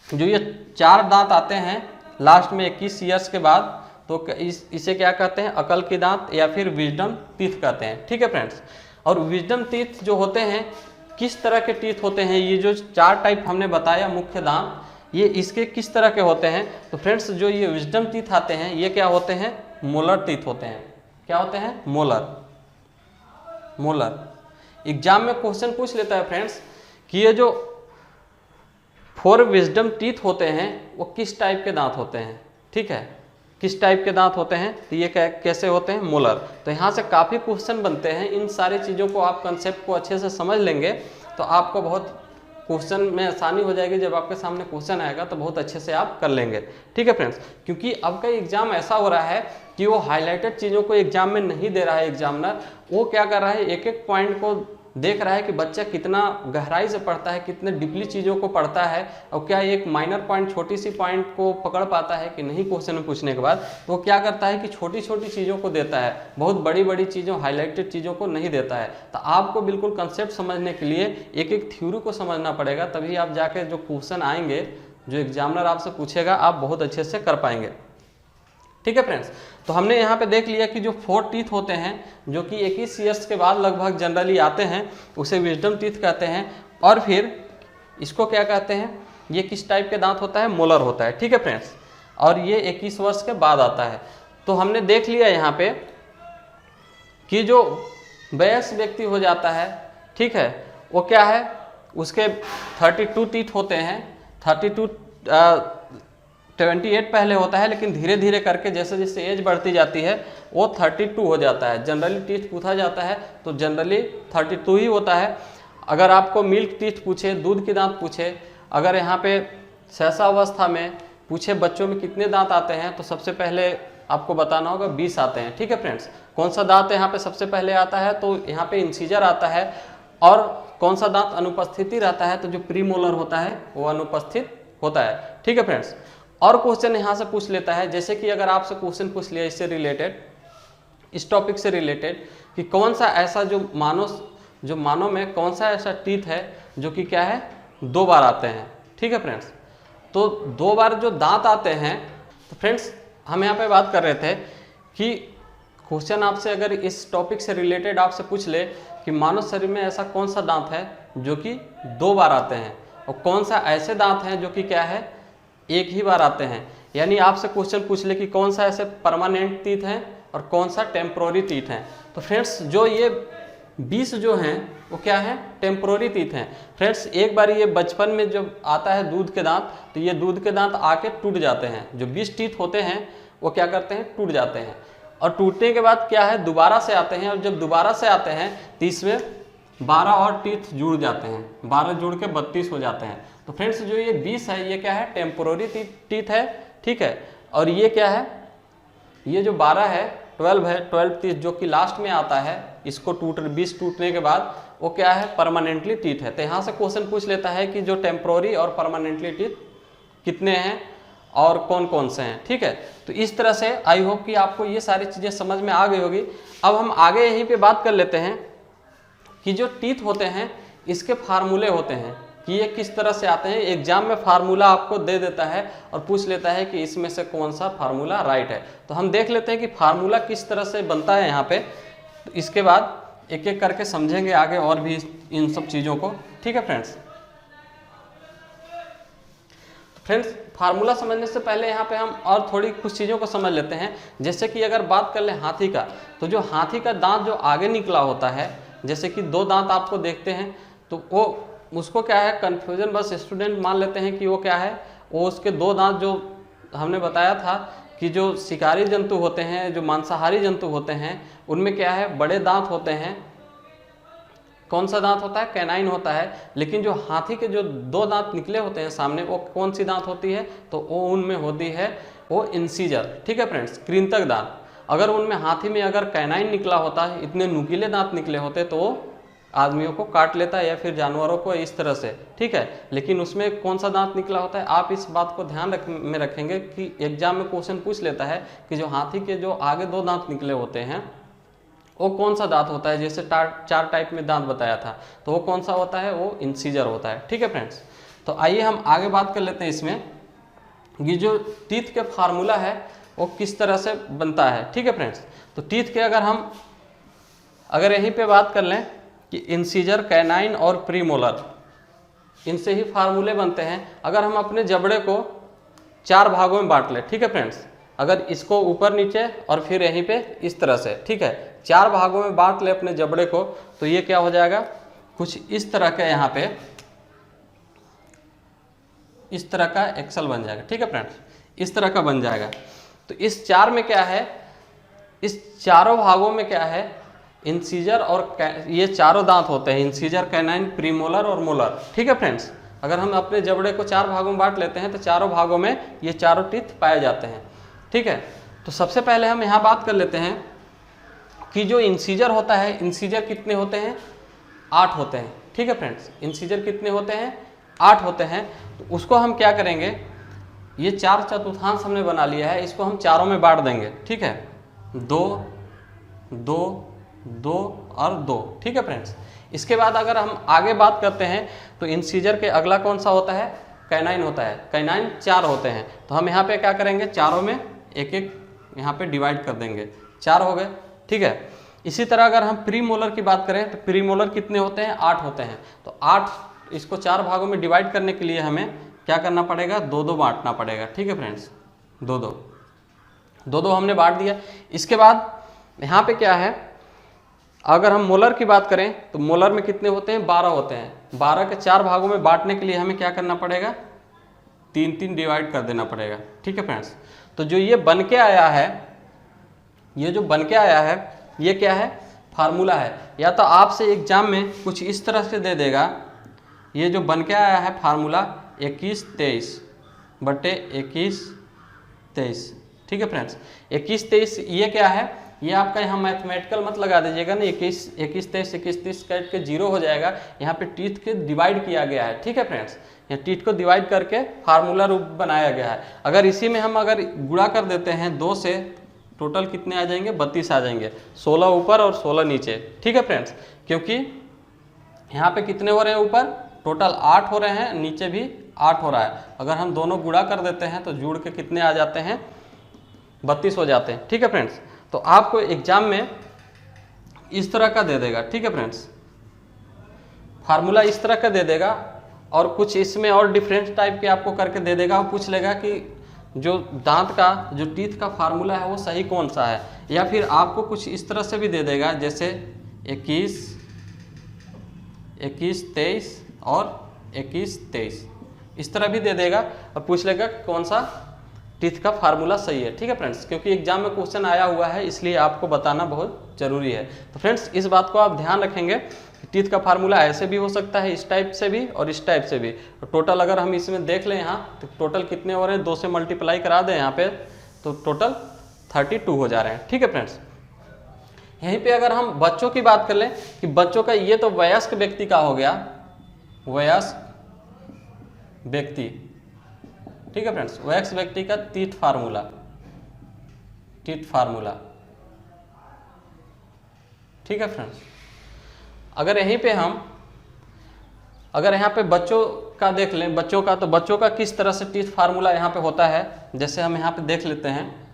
जो ये 4 दांत आते हैं लास्ट में 21 ईयर्स के बाद, तो इसे क्या कहते हैं, अकल की दांत या फिर विजडम टीथ कहते हैं, ठीक है फ्रेंड्स। और विजडम टीथ जो होते हैं, किस तरह के टीथ होते हैं, ये जो 4 टाइप हमने बताया मुख्य दांत, ये इसके किस तरह के होते हैं। तो फ्रेंड्स जो ये विजडम टीथ आते हैं, ये क्या होते हैं, मोलर टीथ होते हैं। क्या होते हैं, मोलर, मोलर। एग्जाम में क्वेश्चन पूछ लेता है फ्रेंड्स कि ये जो 4 विजडम टीथ होते हैं वो किस टाइप के दांत होते हैं, ठीक है, किस टाइप के दांत होते हैं। तो ये कैसे होते हैं, मोलर। तो यहाँ से काफ़ी क्वेश्चन बनते हैं। इन सारी चीज़ों को आप कंसेप्ट को अच्छे से समझ लेंगे तो आपको बहुत क्वेश्चन में आसानी हो जाएगी। जब आपके सामने क्वेश्चन आएगा तो बहुत अच्छे से आप कर लेंगे। ठीक है फ्रेंड्स, क्योंकि अब का एग्जाम ऐसा हो रहा है कि वो हाईलाइटेड चीज़ों को एग्जाम में नहीं दे रहा है एग्जामिनर, वो क्या कर रहा है, एक एक पॉइंट को देख रहा है कि बच्चा कितना गहराई से पढ़ता है, कितने डीपली चीज़ों को पढ़ता है, और क्या एक माइनर पॉइंट, छोटी सी पॉइंट को पकड़ पाता है कि नहीं क्वेश्चन में पूछने के बाद। तो वो क्या करता है कि छोटी छोटी चीज़ों को देता है, बहुत बड़ी बड़ी चीज़ों, हाईलाइटेड चीज़ों को नहीं देता है। तो आपको बिल्कुल कंसेप्ट समझने के लिए एक एक थ्योरी को समझना पड़ेगा, तभी आप जाके जो क्वेश्चन आएंगे, जो एग्जामिनर आपसे पूछेगा, आप बहुत अच्छे से कर पाएंगे। ठीक है फ्रेंड्स, तो हमने यहाँ पे देख लिया कि जो 4 टीथ होते हैं, जो कि 21 ईयर्स के बाद लगभग जनरली आते हैं, उसे विजडम टीथ कहते हैं। और फिर इसको क्या कहते हैं, ये किस टाइप के दांत होता है, मोलर होता है। ठीक है फ्रेंड्स, और ये 21 वर्ष के बाद आता है। तो हमने देख लिया यहाँ पे कि जो वयस्क व्यक्ति हो जाता है, ठीक है, वो क्या है, उसके 32 टीथ होते हैं। 28 पहले होता है, लेकिन धीरे धीरे करके जैसे जैसे एज बढ़ती जाती है वो 32 हो जाता है। जनरली टीथ पूछा जाता है तो जनरली 32 ही होता है। अगर आपको मिल्क टीथ पूछे, दूध के दांत पूछे, अगर यहाँ पे शैशवावस्था में पूछे बच्चों में कितने दांत आते हैं, तो सबसे पहले आपको बताना होगा 20 आते हैं। ठीक है फ्रेंड्स, कौन सा दांत यहाँ पे सबसे पहले आता है, तो यहाँ पे इंसीजर आता है। और कौन सा दांत अनुपस्थिति रहता है, तो जो प्रीमोलर होता है वो अनुपस्थित होता है। ठीक है फ्रेंड्स, और क्वेश्चन यहाँ से पूछ लेता है, जैसे कि अगर आपसे क्वेश्चन पूछ लिया इससे रिलेटेड, इस टॉपिक से रिलेटेड, कि कौन सा ऐसा जो मानव में कौन सा ऐसा टीथ है जो कि क्या है, 2 बार आते हैं। ठीक है फ्रेंड्स, तो 2 बार जो दांत आते हैं, तो फ्रेंड्स हम यहाँ पे बात कर रहे थे कि क्वेश्चन आपसे अगर इस टॉपिक से रिलेटेड आपसे पूछ ले कि मानव शरीर में ऐसा कौन सा दांत है जो कि 2 बार आते हैं, और कौन सा ऐसे दांत हैं जो कि क्या है, 1 ही बार आते हैं। यानी आपसे क्वेश्चन पूछ ले कि कौन सा ऐसे परमानेंट टीथ हैं और कौन सा टेम्पोररी टीथ हैं, तो फ्रेंड्स जो ये 20 जो हैं वो क्या है, टेम्पोररी टीथ हैं। फ्रेंड्स एक बार ये बचपन में जब आता है दूध के दांत, तो ये दूध के दांत आके टूट जाते हैं। जो 20 टीथ होते हैं वो क्या करते हैं, टूट जाते हैं, और टूटने के बाद क्या है, दोबारा से आते हैं। और जब दोबारा से आते हैं तो इसमें 12 और टीथ जुड़ जाते हैं, 12 जुड़ के 32 हो जाते हैं। तो फ्रेंड्स जो ये 20 है ये क्या है, टेम्पोररी टीथ है। ठीक है, और ये क्या है, ये जो 12 है, 12 है, 12 टीथ जो कि लास्ट में आता है, इसको 20 टूटने के बाद वो क्या है, परमानेंटली टीथ है। तो यहाँ से क्वेश्चन पूछ लेता है कि जो टेम्पोररी और परमानेंटली टीथ कितने हैं और कौन कौन से हैं। ठीक है, तो इस तरह से आई होप कि आपको ये सारी चीज़ें समझ में आ गई होगी। अब हम आगे यहीं पे बात कर लेते हैं कि जो टीथ होते हैं इसके फार्मूले होते हैं कि ये किस तरह से आते हैं। एग्जाम में फार्मूला आपको दे देता है और पूछ लेता है कि इसमें से कौन सा फार्मूला राइट है। तो हम देख लेते हैं कि फार्मूला किस तरह से बनता है यहाँ पे, तो इसके बाद एक एक करके समझेंगे आगे और भी इन सब चीज़ों को। ठीक है फ्रेंड्स, फार्मूला समझने से पहले यहाँ पे हम और थोड़ी कुछ चीज़ों को समझ लेते हैं। जैसे कि अगर बात कर ले हाथी का, तो जो हाथी का दांत जो आगे निकला होता है, जैसे कि 2 दांत आपको देखते हैं, तो वो उसको क्या है, कन्फ्यूजन बस स्टूडेंट मान लेते हैं कि वो क्या है, वो उसके 2 दांत जो हमने बताया था कि जो शिकारी जंतु होते हैं, जो मांसाहारी जंतु होते हैं, उनमें क्या है, बड़े दांत होते हैं। कौन सा दांत होता है, कैनाइन होता है। लेकिन जो हाथी के जो 2 दांत निकले होते हैं सामने, वो कौन सी दांत होती है, तो वो उनमें होती है वो इंसीजर। ठीक है फ्रेंड्स, कृंतक दांत। अगर उनमें हाथी में अगर कैनाइन निकला होता है, इतने नुकीले दांत निकले होते, तो वो आदमियों को काट लेता है या फिर जानवरों को, इस तरह से। ठीक है, लेकिन उसमें कौन सा दांत निकला होता है, आप इस बात को ध्यान में रखेंगे कि एग्जाम में क्वेश्चन पूछ लेता है कि जो हाथी के जो आगे 2 दांत निकले होते हैं वो कौन सा दांत होता है। जैसे 4 टाइप में दांत बताया था, तो वो कौन सा होता है, वो इंसीजर होता है। ठीक है फ्रेंड्स, तो आइए हम आगे बात कर लेते हैं इसमें कि जो टीथ के फार्मूला है वो किस तरह से बनता है। ठीक है फ्रेंड्स, तो टीथ के अगर यहीं पे बात कर लें कि इंसीजर, कैनाइन और प्रीमोलर, इनसे ही फार्मूले बनते हैं। अगर हम अपने जबड़े को 4 भागों में बांट लें, ठीक है फ्रेंड्स, अगर इसको ऊपर नीचे और फिर यहीं पे इस तरह से, ठीक है, 4 भागों में बांट ले अपने जबड़े को, तो ये क्या हो जाएगा, कुछ इस तरह का, यहाँ पे इस तरह का एक्सल बन जाएगा। ठीक है फ्रेंड्स, इस तरह का बन जाएगा। तो इस 4 में क्या है, इस चारों भागों में क्या है, इंसीजर और ये चारों दांत होते हैं, इंसीजर, कैनाइन, प्रीमोलर और मोलर। ठीक है फ्रेंड्स, अगर हम अपने जबड़े को 4 भागों में बांट लेते हैं तो चारों भागों में ये चारों टीथ पाए जाते हैं। ठीक है, तो सबसे पहले हम यहाँ बात कर लेते हैं कि जो इंसीजर होता है, इंसीजर कितने होते हैं? 8 होते हैं। ठीक है फ्रेंड्स, इंसीजर कितने होते हैं? 8 होते हैं। तो उसको हम क्या करेंगे, ये 4 चतुर्थांश हमने बना लिया है, इसको हम चारों में बांट देंगे। ठीक है, 2 2 2 और 2। ठीक है फ्रेंड्स, इसके बाद अगर हम आगे बात करते हैं तो इंसीजर के अगला कौन सा होता है? कैनाइन होता है। कैनाइन 4 होते हैं। तो हम यहाँ पे क्या करेंगे, चारों में एक एक यहाँ पे डिवाइड कर देंगे, 4 हो गए। ठीक है, इसी तरह अगर हम प्रीमोलर की बात करें तो प्रीमोलर कितने होते हैं? 8 होते हैं। तो 8, इसको 4 भागों में डिवाइड करने के लिए हमें क्या करना पड़ेगा? 2 बांटना पड़ेगा। ठीक है फ्रेंड्स, 2 हमने बांट दिया। इसके बाद यहाँ पे क्या है, अगर हम मोलर की बात करें तो मोलर में कितने होते हैं? 12 होते हैं। 12 के 4 भागों में बांटने के लिए हमें क्या करना पड़ेगा? 3 डिवाइड कर देना पड़ेगा। ठीक है फ्रेंड्स, तो जो ये बन के आया है, ये जो बन के आया है, ये क्या है? फार्मूला है। या तो आपसे एग्जाम में कुछ इस तरह से दे देगा, ये जो बन के आया है फार्मूला 21-23/21-23। ठीक है फ्रेंड्स, 21-23 ये क्या है? ये आपका यहाँ मैथमेटिकल मत लगा दीजिएगा ना, 21-23 काट के 0 हो जाएगा। यहाँ पे टीथ के डिवाइड किया गया है। ठीक है फ्रेंड्स, यहाँ टीथ को डिवाइड करके फार्मूला रूप बनाया गया है। अगर इसी में हम अगर गुणा कर देते हैं 2 से, टोटल कितने आ जाएंगे? 32 आ जाएंगे। 16 ऊपर और 16 नीचे। ठीक है फ्रेंड्स, क्योंकि यहाँ पे कितने हो रहे हैं? ऊपर टोटल 8 हो रहे हैं, नीचे भी 8 हो रहा है। अगर हम दोनों गुणा कर देते हैं तो जुड़ के कितने आ जाते हैं? 32 हो जाते हैं। ठीक है फ्रेंड्स, तो आपको एग्जाम में इस तरह का दे देगा। ठीक है फ्रेंड्स, फार्मूला इस तरह का दे देगा और कुछ इसमें और डिफरेंट टाइप के आपको करके दे देगा। वो पूछ लेगा कि जो दांत का, जो टीथ का फार्मूला है वो सही कौन सा है। या फिर आपको कुछ इस तरह से भी दे देगा, जैसे 21-23 और 21-23, इस तरह भी दे देगा और पूछ लेगा कौन सा टीथ का फार्मूला सही है। ठीक है फ्रेंड्स, क्योंकि एग्जाम में क्वेश्चन आया हुआ है, इसलिए आपको बताना बहुत जरूरी है। तो फ्रेंड्स, इस बात को आप ध्यान रखेंगे कि टीथ का फार्मूला ऐसे भी हो सकता है, इस टाइप से भी और इस टाइप से भी। तो टोटल अगर हम इसमें देख लें यहाँ, तो टोटल कितने हो रहे हैं? 2 से मल्टीप्लाई करा दें यहाँ पे, तो टोटल 32 हो जा रहे हैं। ठीक है फ्रेंड्स, यहीं पे अगर हम बच्चों की बात कर लें कि बच्चों का, ये तो वयस्क व्यक्ति का हो गया, वयस्क व्यक्ति। ठीक है फ्रेंड्स, वयस्क व्यक्ति का टीथ फार्मूला। ठीक है फ्रेंड्स, अगर यहीं पे हम, अगर यहाँ पे बच्चों का देख लें, बच्चों का, तो बच्चों का किस तरह से टीथ फार्मूला यहाँ पे होता है, जैसे हम यहाँ पे देख लेते हैं।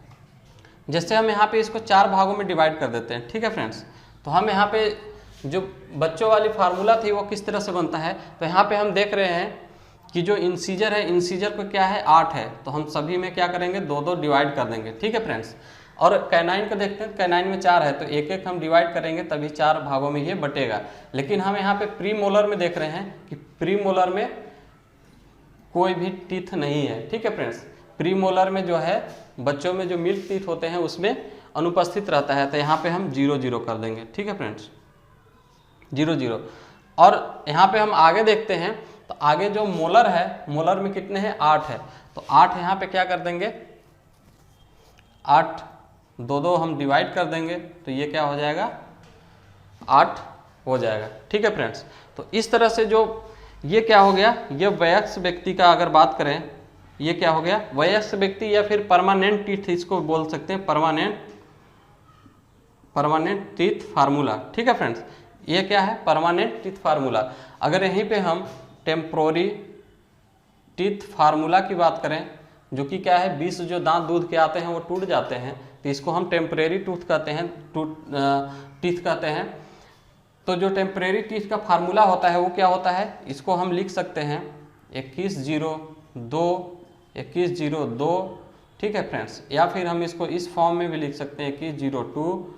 जैसे हम यहाँ पे इसको 4 भागों में डिवाइड कर देते हैं। ठीक है फ्रेंड्स, तो हम यहाँ पे जो बच्चों वाली फार्मूला थी वो किस तरह से बनता है, तो यहाँ पे हम देख रहे हैं कि जो इंसीजर है, इंसीजर को क्या है? 8 है। तो हम सभी में क्या करेंगे? 2 डिवाइड कर देंगे। ठीक है फ्रेंड्स, और कैनाइन को देखते हैं, कैनाइन में 4 है, तो एक एक हम डिवाइड करेंगे, तभी 4 भागों में ये बटेगा। लेकिन हम यहाँ पे प्री मोलर में देख रहे हैं कि प्री मोलर में कोई भी टीथ नहीं है। ठीक है फ्रेंड्स, प्री मोलर में जो है बच्चों में जो मिल्क टीथ होते हैं उसमें अनुपस्थित रहता है। तो यहाँ पे हम 0 कर देंगे। ठीक है फ्रेंड्स, 0। और यहाँ पे हम आगे देखते हैं, तो आगे जो मोलर है, मोलर में कितने हैं? 8 है। तो 8 यहाँ पे क्या कर देंगे? 8 2 हम डिवाइड कर देंगे, तो ये क्या हो जाएगा? 8 हो जाएगा। ठीक है फ्रेंड्स, तो इस तरह से जो ये क्या हो गया? ये वयस्क व्यक्ति का अगर बात करें, ये क्या हो गया? वयस्क व्यक्ति या फिर परमानेंट टीथ इसको बोल सकते हैं, परमानेंट टीथ फार्मूला। ठीक है फ्रेंड्स, ये क्या है? Permanent teeth formula. अगर यहीं पे हम टेम्पोररी टीथ फार्मूला की बात करें, जो कि क्या है? 20 जो दांत दूध के आते हैं वो टूट जाते हैं, तो इसको हम टेम्परेरी टूथ कहते हैं, टीथ कहते हैं। तो जो टेम्परेरी टीथ का फार्मूला होता है वो क्या होता है? इसको हम लिख सकते हैं 21-02। ठीक है फ्रेंड्स, या फिर हम इसको इस फॉर्म में भी लिख सकते हैं 21-02।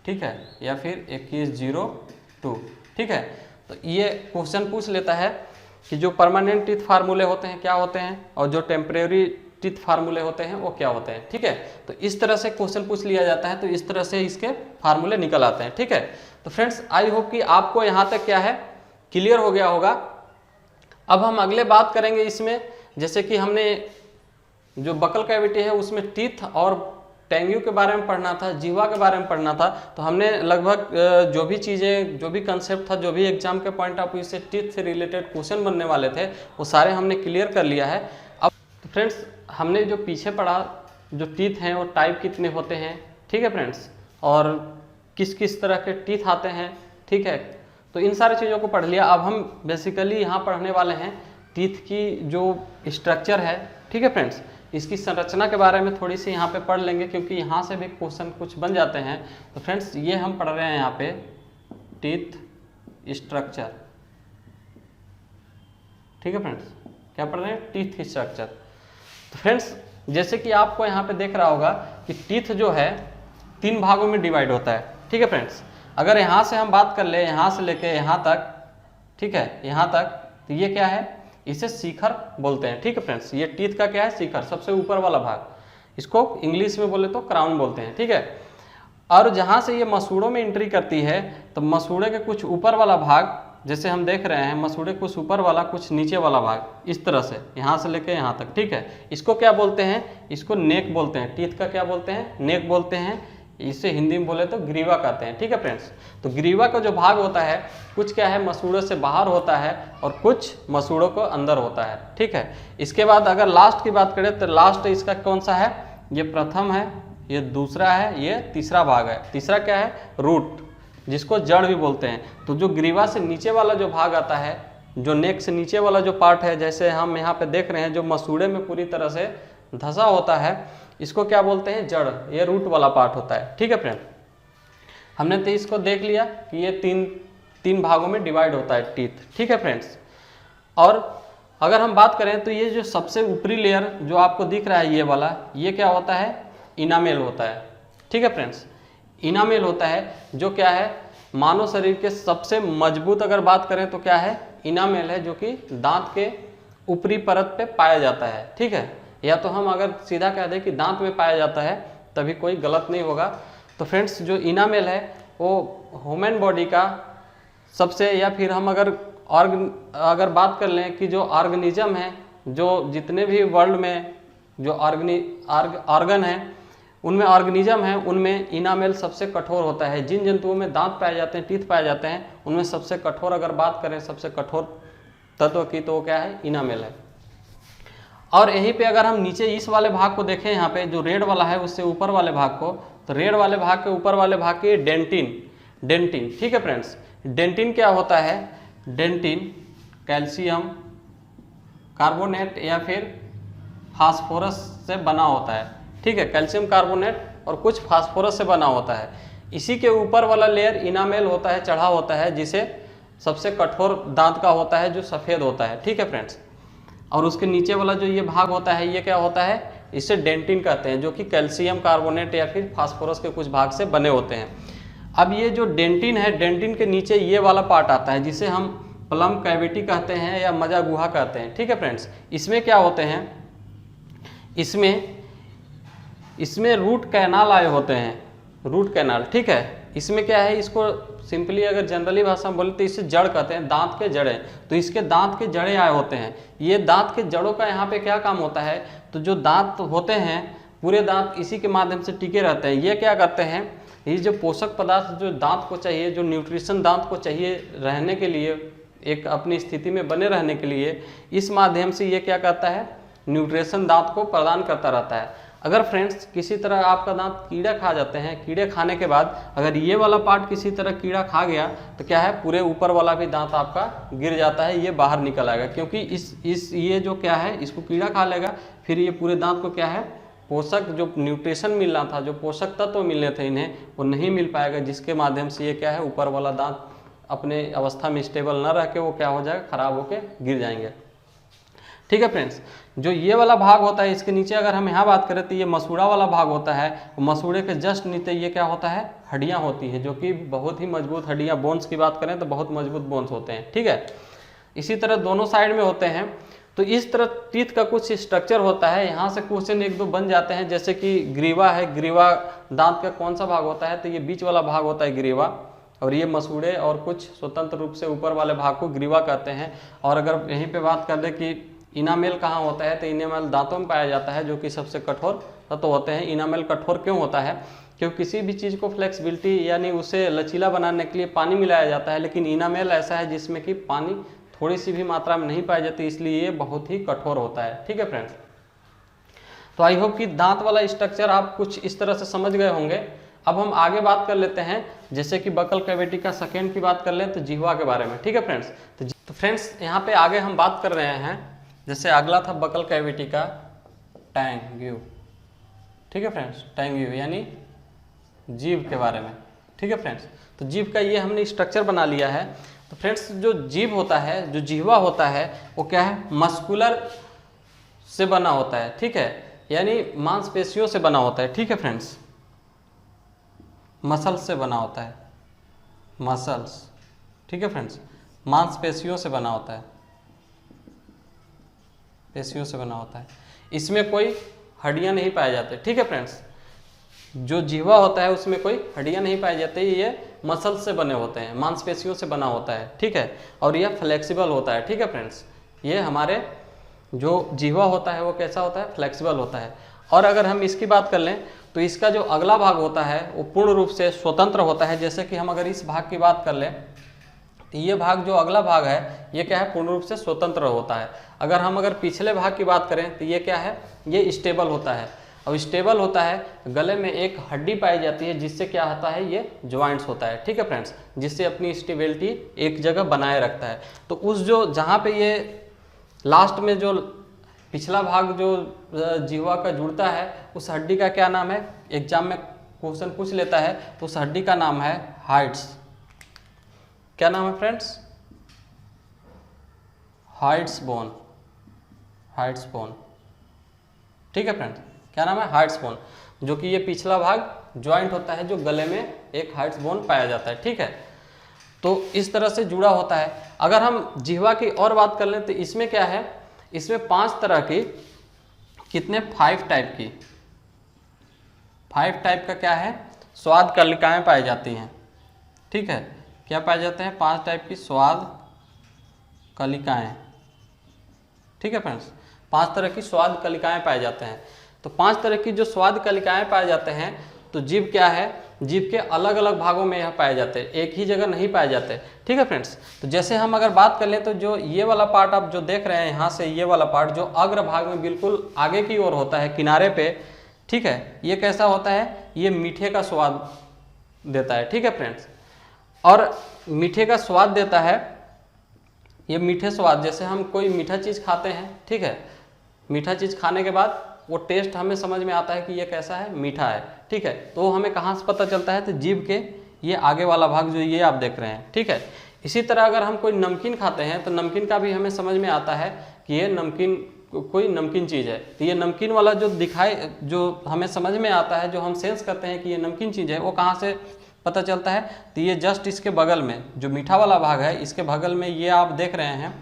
ठीक है, या फिर 21-02। ठीक है, तो ये क्वेश्चन पूछ लेता है कि जो परमानेंट टीथ फार्मूले होते हैं क्या होते हैं, और जो टेम्परेरी टीथ फार्मूले होते हैं वो क्या होते हैं। ठीक है, तो इस तरह से क्वेश्चन पूछ लिया जाता है, तो इस तरह से इसके फार्मूले निकल आते हैं। ठीक है, तो फ्रेंड्स, आई होप कि आपको यहाँ तक क्या है? क्लियर हो गया होगा। अब हम अगले बात करेंगे इसमें, जैसे कि हमने जो बकल कैविटी है उसमें टीथ और टेंग्यू के बारे में पढ़ना था, जीवा के बारे में पढ़ना था, तो हमने लगभग जो भी चीज़ें, जो भी कंसेप्ट था, जो भी एग्जाम के पॉइंट ऑफ व्यू से टीथ से रिलेटेड क्वेश्चन बनने वाले थे, वो सारे हमने क्लियर कर लिया है। अब फ्रेंड्स हमने जो पीछे पढ़ा, जो टीथ हैं वो टाइप कितने होते हैं, ठीक है फ्रेंड्स, और किस किस तरह के टीथ आते हैं, ठीक है, तो इन सारी चीज़ों को पढ़ लिया। अब हम बेसिकली यहाँ पढ़ने वाले हैं टीथ की जो स्ट्रक्चर है, ठीक है फ्रेंड्स, इसकी संरचना के बारे में थोड़ी सी यहाँ पे पढ़ लेंगे, क्योंकि यहाँ से भी क्वेश्चन कुछ बन जाते हैं। तो फ्रेंड्स ये हम पढ़ रहे हैं यहाँ पे टीथ स्ट्रक्चर, ठीक है फ्रेंड्स, क्या पढ़ रहे हैं, टीथ स्ट्रक्चर। तो फ्रेंड्स जैसे कि आपको यहाँ पे देख रहा होगा कि टीथ जो है 3 भागों में डिवाइड होता है, ठीक है फ्रेंड्स। अगर यहाँ से हम बात कर ले, यहाँ से लेके यहाँ तक, ठीक है, यहाँ तक, तो ये क्या है, इसे शिखर बोलते हैं, ठीक है फ्रेंड्स। ये टीथ का क्या है, शिखर, सबसे ऊपर वाला भाग, इसको इंग्लिश में बोले तो क्राउन बोलते हैं, ठीक है। और जहाँ से ये मसूड़ों में एंट्री करती है, तो मसूड़े के कुछ ऊपर वाला भाग, जैसे हम देख रहे हैं मसूड़े कुछ ऊपर वाला कुछ नीचे वाला भाग, इस तरह से यहाँ से लेके यहाँ तक, ठीक है, इसको क्या बोलते हैं, इसको नेक बोलते हैं। टीथ का क्या बोलते हैं, नेक बोलते हैं। इसे हिंदी में बोले तो ग्रीवा कहते हैं, ठीक है फ्रेंड्स। तो ग्रीवा का जो भाग होता है कुछ क्या है, मसूड़ों से बाहर होता है और कुछ मसूड़ों को अंदर होता है, ठीक है। इसके बाद अगर लास्ट की बात करें तो लास्ट इसका कौन सा है, ये प्रथम है, ये दूसरा है, ये तीसरा भाग है। तीसरा क्या है, रूट, जिसको जड़ भी बोलते हैं। तो जो ग्रीवा से नीचे वाला जो भाग आता है, जो नेक से नीचे वाला जो पार्ट है, जैसे हम यहाँ पे देख रहे हैं जो मसूड़े में पूरी तरह से धंसा होता है, इसको क्या बोलते हैं, जड़, ये रूट वाला पार्ट होता है, ठीक है फ्रेंड। हमने तो इसको देख लिया कि ये तीन भागों में डिवाइड होता है टीथ, ठीक है फ्रेंड्स। और अगर हम बात करें तो ये जो सबसे ऊपरी लेयर जो आपको दिख रहा है ये वाला, ये क्या होता है, इनामेल होता है, ठीक है फ्रेंड्स। इनामेल होता है जो क्या है, मानव शरीर के सबसे मजबूत अगर बात करें तो क्या है, इनामेल है, जो कि दांत के ऊपरी परत पे पाया जाता है, ठीक है। या तो हम अगर सीधा कह दें कि दांत में पाया जाता है तभी कोई गलत नहीं होगा। तो फ्रेंड्स जो इनामेल है वो ह्यूमन बॉडी का सबसे, या फिर हम अगर बात कर लें कि जो ऑर्गेनिज्म है, जो जितने भी वर्ल्ड में जो ऑर्गन है उनमें ऑर्गेनिज्म है, उनमें इनामेल सबसे कठोर होता है। जिन जंतुओं में दांत पाए जाते हैं, टीथ पाए जाते हैं, उनमें सबसे कठोर अगर बात करें, सबसे कठोर तत्व की, तो वो क्या है, इनामेल है। और यहीं पे अगर हम नीचे इस वाले भाग को देखें, यहाँ पे जो रेड वाला है उससे ऊपर वाले भाग को, तो रेड वाले भाग के ऊपर वाले भाग के डेंटिन, ठीक है फ्रेंड्स। डेंटिन क्या होता है, डेंटिन कैल्शियम कार्बोनेट या फिर फास्फोरस से बना होता है, ठीक है, कैल्शियम कार्बोनेट और कुछ फास्फोरस से बना होता है। इसी के ऊपर वाला लेयर इनामेल होता है, चढ़ा होता है, जिसे सबसे कठोर दांत का होता है, जो सफ़ेद होता है, ठीक है फ्रेंड्स। और उसके नीचे वाला जो ये भाग होता है, ये क्या होता है, इसे डेंटिन कहते हैं, जो कि कैल्शियम कार्बोनेट या फिर फास्फोरस के कुछ भाग से बने होते हैं। अब ये जो डेंटिन है, डेंटिन के नीचे ये वाला पार्ट आता है, जिसे हम प्लम कैविटी कहते हैं या मजा गुहा कहते हैं, ठीक है फ्रेंड्स। इसमें क्या होते हैं, इसमें रूट कैनाल आए होते हैं, रूट कैनाल, ठीक है। इसमें क्या है, इसको सिंपली अगर जनरली भाषा में बोले तो इसे जड़ कहते हैं, दांत के जड़े। तो इसके दांत के जड़े आए होते हैं। ये दांत के जड़ों का यहाँ पे क्या काम होता है, तो जो दांत होते हैं पूरे दांत इसी के माध्यम से टिके रहते हैं। ये क्या करते हैं, ये जो पोषक पदार्थ जो दांत को चाहिए, जो न्यूट्रिशन दांत को चाहिए रहने के लिए, एक अपनी स्थिति में बने रहने के लिए, इस माध्यम से ये क्या करता है, न्यूट्रिशन दांत को प्रदान करता रहता है। अगर फ्रेंड्स किसी तरह आपका दांत कीड़े खा जाते हैं, कीड़े खाने के बाद अगर ये वाला पार्ट किसी तरह कीड़ा खा गया तो क्या है, पूरे ऊपर वाला भी दांत आपका गिर जाता है, ये बाहर निकल आएगा, क्योंकि ये जो क्या है, इसको कीड़ा खा लेगा, फिर ये पूरे दांत को क्या है, पोषक जो न्यूट्रिशन मिलना था, जो पोषक तत्व मिलने थे इन्हें, वो नहीं मिल पाएगा, जिसके माध्यम से ये क्या है, ऊपर वाला दांत अपने अवस्था में स्टेबल न रह के वो क्या हो जाएगा, खराब होके गिर जाएंगे, ठीक है फ्रेंड्स। जो ये वाला भाग होता है, इसके नीचे अगर हम यहाँ बात करें तो ये मसूड़ा वाला भाग होता है। मसूड़े के जस्ट नीचे ये क्या होता है, हड्डियाँ होती हैं, जो कि बहुत ही मजबूत हड्डियाँ, बोन्स की बात करें तो बहुत मजबूत बोन्स होते हैं, ठीक है। इसी तरह दोनों साइड में होते हैं। तो इस तरह टीथ का कुछ स्ट्रक्चर होता है। यहाँ से क्वेश्चन एक दो बन जाते हैं, जैसे कि ग्रीवा है, ग्रीवा दांत का कौन सा भाग होता है, तो ये बीच वाला भाग होता है ग्रीवा, और ये मसूड़े और कुछ स्वतंत्र रूप से ऊपर वाले भाग को ग्रीवा कहते हैं। और अगर यहीं पे बात कर दे कि इनामेल कहाँ होता है, तो इनामेल दांतों में पाया जाता है, जो कि सबसे कठोर तत्व होते हैं। इनामेल कठोर क्यों होता है? क्योंकि किसी भी चीज़ को फ्लेक्सिबिलिटी यानी उसे लचीला बनाने के लिए पानी मिलाया जाता है, लेकिन इनामेल ऐसा है जिसमें कि पानी थोड़ी सी भी मात्रा में नहीं पाई जाती, इसलिए ये बहुत ही कठोर होता है। ठीक है फ्रेंड्स, तो आई होप कि दांत वाला स्ट्रक्चर आप कुछ इस तरह से समझ गए होंगे। अब हम आगे बात कर लेते हैं, जैसे कि बकल कैविटी का सेकेंड की बात कर लें तो जिह्वा के बारे में। ठीक है फ्रेंड्स, तो फ्रेंड्स यहाँ पे आगे हम बात कर रहे हैं, जैसे अगला था बकल कैविटी का टैंग्यू। ठीक है फ्रेंड्स, टैंग्यू यानी जीभ के बारे में। ठीक है फ्रेंड्स, तो जीभ का ये हमने स्ट्रक्चर बना लिया है। तो फ्रेंड्स जो जीभ होता है, जो जिह्वा होता है, वो क्या है? मस्कुलर से बना होता है। ठीक है, यानी मांसपेशियों से बना होता है। ठीक है फ्रेंड्स, मसल्स से बना होता है, मसल्स। ठीक है फ्रेंड्स, मांसपेशियों से बना होता है, पेशियों से बना होता है। इसमें कोई हड्डियां नहीं पाए जाते। ठीक है फ्रेंड्स, जो जिह्वा होता है उसमें कोई हड्डियां नहीं पाई जाती, ये मसल्स से बने होते हैं, मांसपेशियों से बना होता है। ठीक है, और यह फ्लेक्सिबल होता है। ठीक है फ्रेंड्स, ये हमारे जो जिह्वा होता है वो कैसा होता है? फ्लेक्सिबल होता है। और अगर हम इसकी बात कर लें तो इसका जो अगला भाग होता है वो पूर्ण रूप से स्वतंत्र होता है। जैसे कि हम अगर इस भाग की बात कर लें तो ये भाग जो अगला भाग है ये क्या है? पूर्ण रूप से स्वतंत्र होता है। अगर पिछले भाग की बात करें तो ये क्या है? ये स्टेबल होता है। और स्टेबल होता है, गले में एक हड्डी पाई जाती है जिससे क्या होता है? ये ज्वाइंट्स होता है। ठीक है फ्रेंड्स, जिससे अपनी स्टेबिलिटी एक जगह बनाए रखता है। तो उस जो जहाँ पे ये लास्ट में जो पिछला भाग जो जिह्वा का जुड़ता है उस हड्डी का क्या नाम है? एग्जाम में क्वेश्चन पूछ लेता है, तो उस हड्डी का नाम है हाइट्स। क्या नाम है friends? Heights bone, Heights bone. ठीक है फ्रेंड्स, क्या नाम है? हाइट्स बोन, जो कि ये पिछला भाग ज्वाइंट होता है, जो गले में एक हाइट्स बोन पाया जाता है। ठीक है, तो इस तरह से जुड़ा होता है। अगर हम जिह्वा की और बात कर लें तो इसमें क्या है? इसमें 5 तरह की, कितने? 5 टाइप की, 5 टाइप का क्या है? स्वाद कलिकाएं पाई जाती हैं। ठीक है, क्या पाए जाते हैं? 5 टाइप की स्वाद कलिकाएं। ठीक है फ्रेंड्स, 5 तरह की स्वाद कलिकाएं पाए जाते हैं। तो 5 तरह की जो स्वाद कलिकाएं पाए जाते हैं, तो जीभ क्या है? जीभ के अलग अलग भागों में यह पाए जाते हैं, एक ही जगह नहीं पाए जाते। ठीक है फ्रेंड्स, तो जैसे हम अगर बात कर लें तो जो ये वाला पार्ट आप जो देख रहे हैं यहाँ से, ये वाला पार्ट जो अग्र भाग में बिल्कुल आगे की ओर होता है, किनारे पे। ठीक है, ये कैसा होता है? ये मीठे का स्वाद देता है। ठीक है फ्रेंड्स, और मीठे का स्वाद देता है, ये मीठे स्वाद, जैसे हम कोई मीठा चीज़ खाते हैं। ठीक है, मीठा चीज़ खाने के बाद वो टेस्ट हमें समझ में आता है कि ये कैसा है? मीठा है। ठीक है, तो हमें कहाँ से पता चलता है? तो जीभ के ये आगे वाला भाग जो ये आप देख रहे हैं। ठीक है, इसी तरह अगर हम कोई नमकीन खाते हैं तो नमकीन का भी हमें समझ में आता है कि ये नमकीन कोई नमकीन चीज़ है। तो ये नमकीन वाला जो दिखाए, जो हमें समझ में आता है, जो हम सेंस करते हैं कि ये नमकीन चीज़ है, वो कहाँ से पता चलता है? तो ये जस्ट इसके बगल में जो मीठा वाला भाग है, इसके बगल में ये आप देख रहे हैं,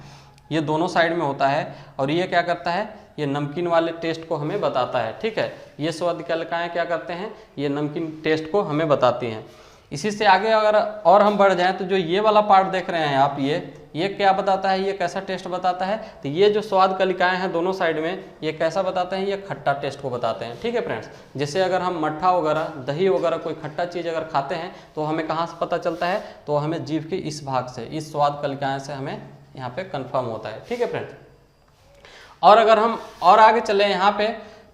ये दोनों साइड में होता है। और ये क्या करता है? ये नमकीन वाले टेस्ट को हमें बताता है। ठीक है, ये स्वाद कलिकाएं क्या करते हैं? ये नमकीन टेस्ट को हमें बताती हैं। इसी से आगे अगर और हम बढ़ जाएं तो जो ये वाला पार्ट देख रहे हैं आप, ये क्या बताता है? ये कैसा टेस्ट बताता है? तो ये जो स्वाद कलिकाएं हैं दोनों साइड में, ये कैसा बताते हैं? ये खट्टा टेस्ट को बताते हैं। ठीक है फ्रेंड्स, जैसे अगर हम मट्ठा वगैरह, दही वगैरह, कोई खट्टा चीज़ अगर खाते हैं तो हमें कहाँ से पता चलता है? तो हमें जीभ के इस भाग से, इस स्वाद कलिकाएं से हमें यहाँ पे कंफर्म होता है। ठीक है फ्रेंड्स, और अगर हम और आगे चले यहाँ पे,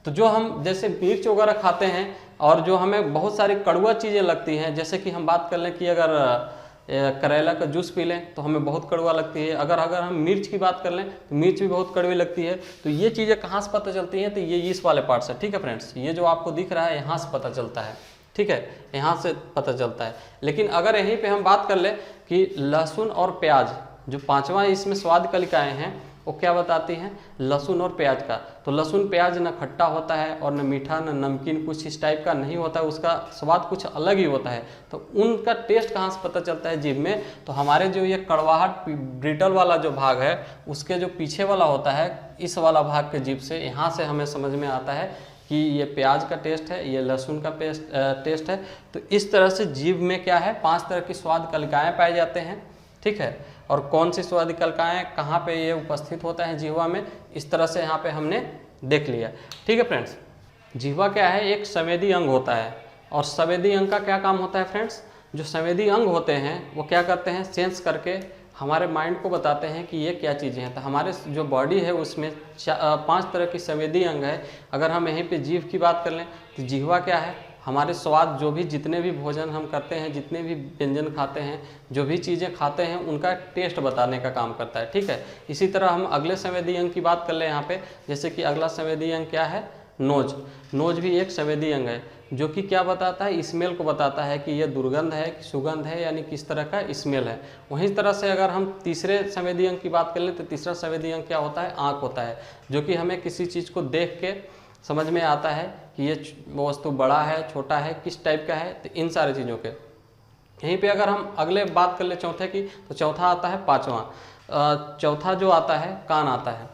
तो जो हम जैसे मिर्च वगैरह खाते हैं और जो हमें बहुत सारी कड़वा चीज़ें लगती हैं, जैसे कि हम बात कर लें कि अगर करेला का जूस पी लें तो हमें बहुत कड़वा लगती है। अगर हम मिर्च की बात कर लें तो मिर्च भी बहुत कड़वी लगती है। तो ये चीज़ें कहाँ से पता चलती हैं? तो ये इस वाले पार्ट से। ठीक है फ्रेंड्स, ये जो आपको दिख रहा है यहाँ से पता चलता है। ठीक है, यहाँ से पता चलता है। लेकिन अगर यहीं पे हम बात कर लें कि लहसुन और प्याज, जो 5वां इसमें स्वाद कलिकाएं हैं, वो क्या बताती हैं? लहसुन और प्याज का। तो लहसुन प्याज न खट्टा होता है और न मीठा न नमकीन, कुछ इस टाइप का नहीं होता है, उसका स्वाद कुछ अलग ही होता है। तो उनका टेस्ट कहाँ से पता चलता है? जीभ में। तो हमारे जो ये कड़वाहट ब्रिटल वाला जो भाग है, उसके जो पीछे वाला होता है, इस वाला भाग के जीभ से, यहाँ से हमें समझ में आता है कि ये प्याज का टेस्ट है, ये लहसुन का टेस्ट है। तो इस तरह से जीभ में क्या है, 5 तरह की स्वाद कलिकाएँ पाए जाते हैं, ठीक है। और कौन सी स्वाद कलिकाएँ कहाँ पे ये उपस्थित होता है जिह्वा में, इस तरह से यहाँ पे हमने देख लिया, ठीक है फ्रेंड्स। जिह्वा क्या है, एक संवेदी अंग होता है, और संवेदी अंग का क्या काम होता है फ्रेंड्स, जो संवेदी अंग होते हैं वो क्या करते हैं, सेंस करके हमारे माइंड को बताते हैं कि ये क्या चीज़ें हैं। तो हमारे जो बॉडी है उसमें 5 तरह की संवेदी अंग है। अगर हम यहीं पे जीभ की बात कर लें तो जिह्वा क्या है, हमारे स्वाद, जो भी जितने भी भोजन हम करते हैं, जितने भी व्यंजन खाते हैं, जो भी चीज़ें खाते हैं, उनका टेस्ट बताने का काम करता है, ठीक है। इसी तरह हम अगले संवेदी अंग की बात कर लें यहाँ पे, जैसे कि अगला संवेदी अंग क्या है, नोज। नोज भी एक संवेदी अंग है, जो कि क्या बताता है, स्मेल को बताता है कि ये दुर्गंध है कि सुगंध है, यानी किस तरह का स्मेल है। वहीं तरह से अगर हम तीसरे संवेदी अंग की बात कर लें तो तीसरा संवेदी अंग क्या होता है, आँख होता है, जो कि हमें किसी चीज़ को देख के समझ में आता है कि ये वस्तु बड़ा है, छोटा है, किस टाइप का है। तो इन सारी चीज़ों के यहीं पे अगर हम अगले बात कर ले चौथे की, तो चौथा आता है पाँचवा। चौथा जो आता है, कान आता है,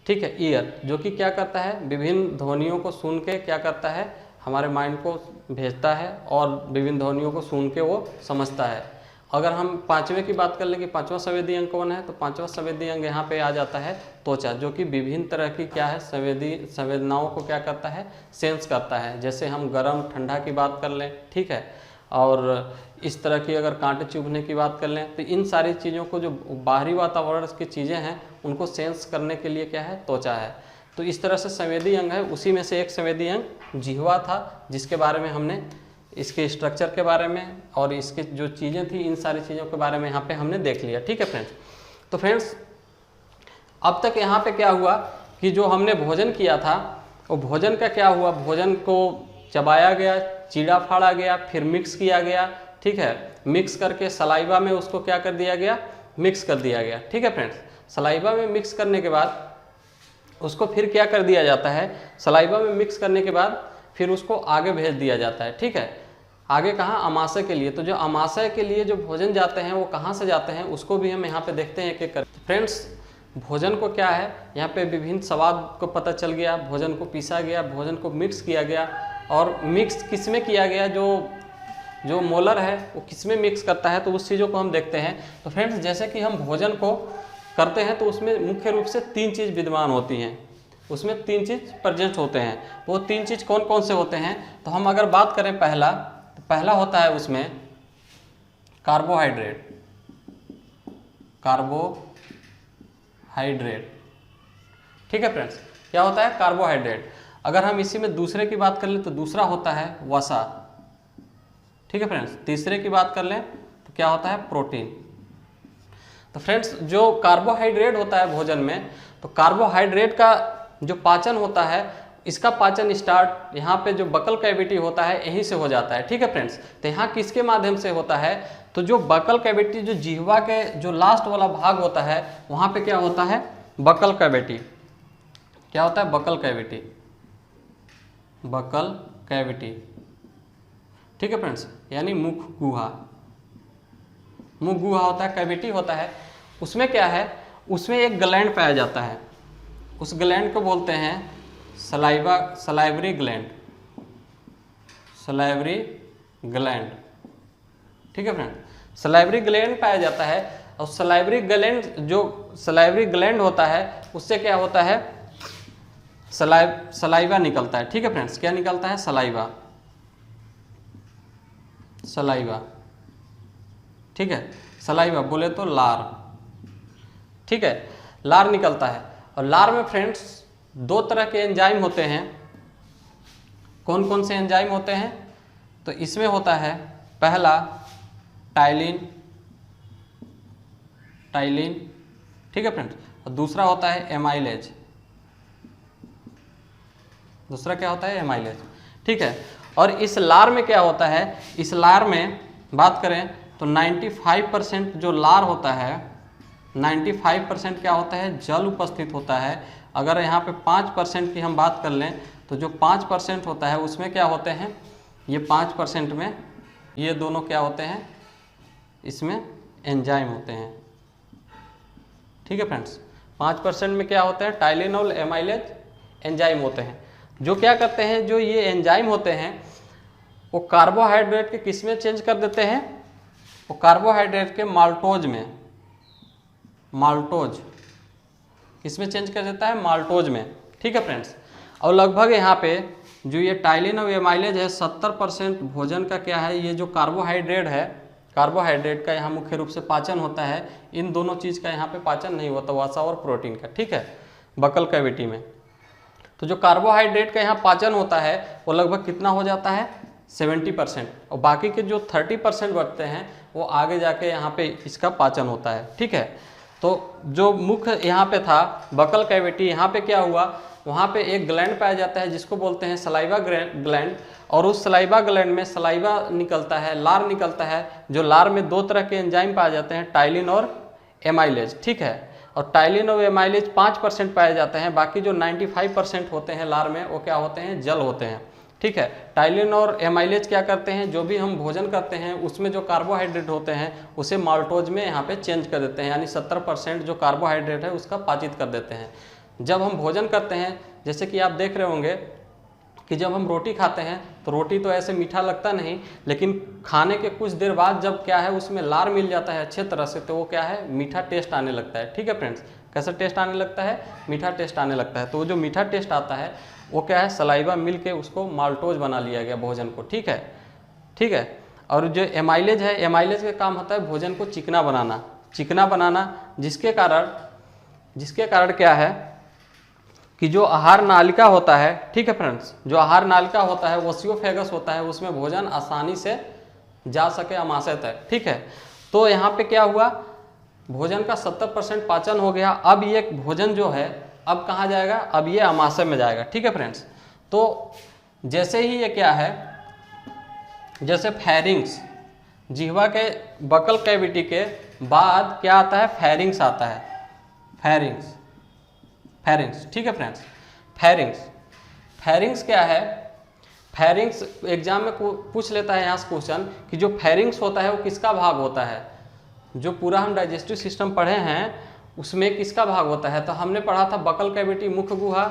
ठीक है, ईयर, जो कि क्या करता है, विभिन्न ध्वनियों को सुन के क्या करता है, हमारे माइंड को भेजता है और विभिन्न ध्वनियों को सुन के वो समझता है। अगर हम पाँचवें की बात कर लें कि पाँचवा संवेदी अंग कौन है, तो पाँचवा संवेदी अंग यहाँ पे आ जाता है त्वचा, जो कि विभिन्न तरह की क्या है, संवेदनाओं को क्या करता है, सेंस करता है। जैसे हम गर्म ठंडा की बात कर लें, ठीक है, और इस तरह की अगर कांटे चुभने की बात कर लें, तो इन सारी चीज़ों को, जो बाहरी वातावरण की चीज़ें हैं, उनको सेंस करने के लिए क्या है, त्वचा है। तो इस तरह से संवेदी अंग है। उसी में से एक संवेदी अंग जिह्वा था, जिसके बारे में हमने, इसके स्ट्रक्चर के बारे में और इसके जो चीज़ें थी, इन सारी चीज़ों के बारे में यहाँ पे हमने देख लिया, ठीक है फ्रेंड्स। तो फ्रेंड्स, अब तक यहाँ पे क्या हुआ कि जो हमने भोजन किया था, वो भोजन का क्या हुआ, भोजन को चबाया गया, चीड़ा फाड़ा गया, फिर मिक्स किया गया, ठीक है। मिक्स करके सलाइवा में उसको क्या कर दिया गया, मिक्स कर दिया गया, ठीक है फ्रेंड्स। सलाइवा में मिक्स करने के बाद उसको फिर क्या कर दिया जाता है, सलाइवा में मिक्स करने के बाद फिर उसको आगे भेज दिया जाता है, ठीक है। आगे कहाँ, आमाशय के लिए। तो जो आमाशय के लिए जो भोजन जाते हैं वो कहाँ से जाते हैं, उसको भी हम यहाँ पे देखते हैं एक-एक करके। फ्रेंड्स, भोजन को क्या है, यहाँ पे विभिन्न स्वाद को पता चल गया, भोजन को पीसा गया, भोजन को मिक्स किया गया, और मिक्स किस में किया गया, जो मोलर है वो किस में मिक्स करता है, तो उस चीज़ों को हम देखते हैं। तो फ्रेंड्स, जैसे कि हम भोजन को करते हैं तो उसमें मुख्य रूप से 3 चीज़ विद्यमान होती हैं, उसमें 3 चीज़ प्रेजेंट होते हैं। वो 3 चीज़ कौन कौन से होते हैं, तो हम अगर बात करें पहला, तो पहला होता है उसमें कार्बोहाइड्रेट। कार्बोहाइड्रेट, ठीक है फ्रेंड्स, क्या होता है, कार्बोहाइड्रेट। अगर हम इसी में दूसरे की बात कर लें तो दूसरा होता है वसा, ठीक है फ्रेंड्स। तीसरे की बात कर लें तो क्या होता है, प्रोटीन। तो फ्रेंड्स, जो कार्बोहाइड्रेट होता है भोजन में, तो कार्बोहाइड्रेट का जो पाचन होता है, इसका पाचन स्टार्ट यहाँ पे जो बकल कैविटी होता है यहीं से हो जाता है, ठीक है फ्रेंड्स। तो यहाँ किसके माध्यम से होता है, तो जो बकल कैविटी, जो जिह्वा के जो लास्ट वाला भाग होता है, वहाँ पे क्या होता है, बकल कैविटी। क्या होता है, बकल कैविटी, बकल कैविटी, ठीक है फ्रेंड्स, यानी मुख गुहा। मुख गुहा होता है, कैविटी होता है। उसमें क्या है, उसमें एक ग्लैंड पाया जाता है, उस ग्लैंड को बोलते हैं सलाइवरी ग्लैंड, सलाइवरी ग्लैंड, ठीक है फ्रेंड। सलाइवरी ग्लैंड पाया जाता है, और सलाइवरी ग्लैंड, जो सलाइवरी ग्लैंड होता है, उससे क्या होता है, सलाइवा निकलता है, ठीक है फ्रेंड्स। क्या निकलता है, सलाइवा, सलाइवा, ठीक है। सलाइवा बोले तो लार, ठीक है, लार निकलता है। और लार में फ्रेंड्स 2 तरह के एंजाइम होते हैं। कौन कौन से एंजाइम होते हैं, तो इसमें होता है पहला टाइलिन, ठीक है फ्रेंड्स, और दूसरा होता है एमाइलेज। दूसरा क्या होता है, एमाइलेज, ठीक है। और इस लार में क्या होता है, इस लार में बात करें तो 95% जो लार होता है, 95% क्या होता है, जल उपस्थित होता है। अगर यहाँ पे 5% की हम बात कर लें तो जो 5% होता है उसमें क्या होते हैं, ये 5% में ये दोनों क्या होते हैं, इसमें एंजाइम होते हैं, ठीक है फ्रेंड्स। 5% में क्या होते हैं, टाइलिन और एमाइलेज एंजाइम होते हैं। जो क्या करते हैं, जो ये एंजाइम होते हैं वो कार्बोहाइड्रेट के किस में चेंज कर देते हैं, वो कार्बोहाइड्रेट के माल्टोज में, माल्टोज किसमें चेंज कर देता है, माल्टोज में। ठीक है फ्रेंड्स, और लगभग यहाँ पे जो ये टाइलिन और एमाइलेज है 70% भोजन का क्या है, ये जो कार्बोहाइड्रेट है, कार्बोहाइड्रेट का यहाँ मुख्य रूप से पाचन होता है। इन दोनों चीज़ का यहाँ पे पाचन नहीं होता, वसा और प्रोटीन का। ठीक है, बकल कैविटी में। तो जो कार्बोहाइड्रेट का यहाँ पाचन होता है वो लगभग कितना हो जाता है, 70%, और बाकी के जो 30% बचते हैं वो आगे जाके यहाँ पे इसका पाचन होता है। ठीक है, तो जो मुख्य यहाँ पे था बकल कैविटी, यहाँ पे क्या हुआ, वहाँ पे एक ग्लैंड पाया जाता है जिसको बोलते हैं सलाइवा ग्लैंड, और उस सलाइवा ग्लैंड में सलाइवा निकलता है, लार निकलता है। जो लार में दो तरह के एंजाइम पाए जाते हैं, टाइलिन और एमाइलेज। ठीक है, और टाइलिन और एमाइलेज 5% पाए जाते हैं, बाकी जो 95% होते हैं लार में वो क्या होते हैं, जल होते हैं। ठीक है, टाइलिन और एमाइलेज क्या करते हैं, जो भी हम भोजन करते हैं उसमें जो कार्बोहाइड्रेट होते हैं उसे माल्टोज में यहाँ पे चेंज कर देते हैं, यानी 70% जो कार्बोहाइड्रेट है उसका पाचित कर देते हैं। जब हम भोजन करते हैं, जैसे कि आप देख रहे होंगे कि जब हम रोटी खाते हैं तो रोटी तो ऐसे मीठा लगता नहीं, लेकिन खाने के कुछ देर बाद जब क्या है उसमें लार मिल जाता है अच्छे तरह से, तो वो क्या है, मीठा टेस्ट आने लगता है। ठीक है फ्रेंड्स, कैसा टेस्ट आने लगता है, मीठा टेस्ट आने लगता है। तो वो जो मीठा टेस्ट आता है वो क्या है, सलाइवा मिल के उसको माल्टोज बना लिया गया भोजन को। ठीक है, ठीक है। और जो एमाइलेज है, एमाइलेज का काम होता है भोजन को चिकना बनाना, चिकना बनाना, जिसके कारण क्या है कि जो आहार नालिका होता है, ठीक है फ्रेंड्स, जो आहार नालिका होता है ओसियोफेगस होता है, उसमें भोजन आसानी से जा सके आमाशय तक। ठीक है, तो यहाँ पे क्या हुआ, भोजन का 70% पाचन हो गया। अब ये भोजन जो है अब कहाँ जाएगा, अब ये आमाशय में जाएगा। ठीक है फ्रेंड्स, तो जैसे ही ये क्या है, जैसे फेरिंग्स, जिह्वा के बकल कैविटी के बाद क्या आता है, फेरिंग्स आता है, फेरिंग्स, फेरिंग्स। ठीक है फ्रेंड्स, फेरिंग्स, फेरिंग्स क्या है, फेरिंग्स एग्जाम में पूछ लेता है यहाँ से क्वेश्चन कि जो फेरिंग्स होता है वो किसका भाग होता है, जो पूरा हम डाइजेस्टिव सिस्टम पढ़े हैं उसमें किसका भाग होता है। तो हमने पढ़ा था बकल कैविटी, मुख्य गुहा,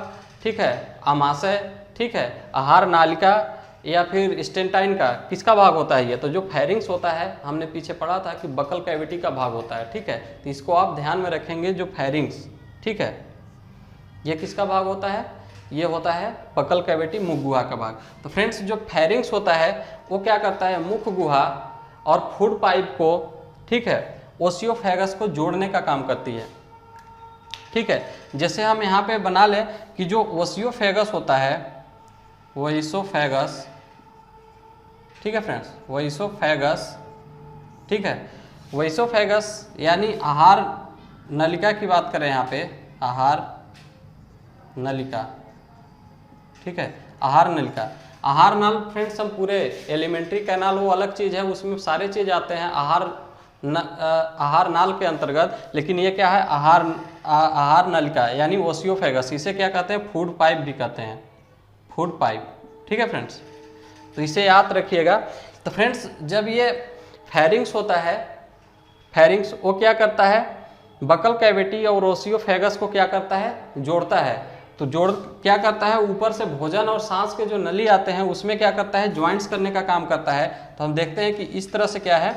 ठीक है, आमाशय, ठीक है, आहार नालिका या फिर स्टेंटाइन का किसका भाग होता है ये, तो जो फेरिंग्स होता है हमने पीछे पढ़ा था कि बकल कैविटी का भाग होता है। ठीक है, तो इसको आप ध्यान में रखेंगे, जो फेरिंग्स, ठीक है, ये किसका भाग होता है, ये होता है बकल कैविटी, मुख गुहा का भाग। तो फ्रेंड्स जो फेरिंग्स होता है वो क्या करता है, मुख गुहा और फूड पाइप को, ठीक है, ओसियोफेगस को जोड़ने का काम करती है। ठीक है, जैसे हम यहाँ पे बना लें कि जो ओसियोफेगस होता है, वोइसोफेगस, ठीक है फ्रेंड्स, वोइसोफेगस, ठीक है, वोइसोफेगस यानी आहार नलिका की बात करें यहाँ पे, आहार नलिका, ठीक है, आहार नलिका, आहार नल फ्रेंड्स हम पूरे एलिमेंट्री कैनाल वो अलग चीज़ है, उसमें सारे चीज़ आते हैं आहार नाल के अंतर्गत, लेकिन ये क्या है, आहार नलिका यानी ओसियोफेगस, इसे क्या कहते हैं, फूड पाइप भी कहते हैं, फूड पाइप। ठीक है फ्रेंड्स, तो इसे याद रखिएगा। तो फ्रेंड्स जब ये फेरिंग्स होता है, फेरिंग्स वो क्या करता है, बकल कैविटी और ओसियोफेगस को क्या करता है, जोड़ता है। तो जोड़ क्या करता है, ऊपर से भोजन और सांस के जो नली आते हैं उसमें क्या करता है, ज्वाइंट्स करने का काम करता है। तो हम देखते हैं कि इस तरह से क्या है,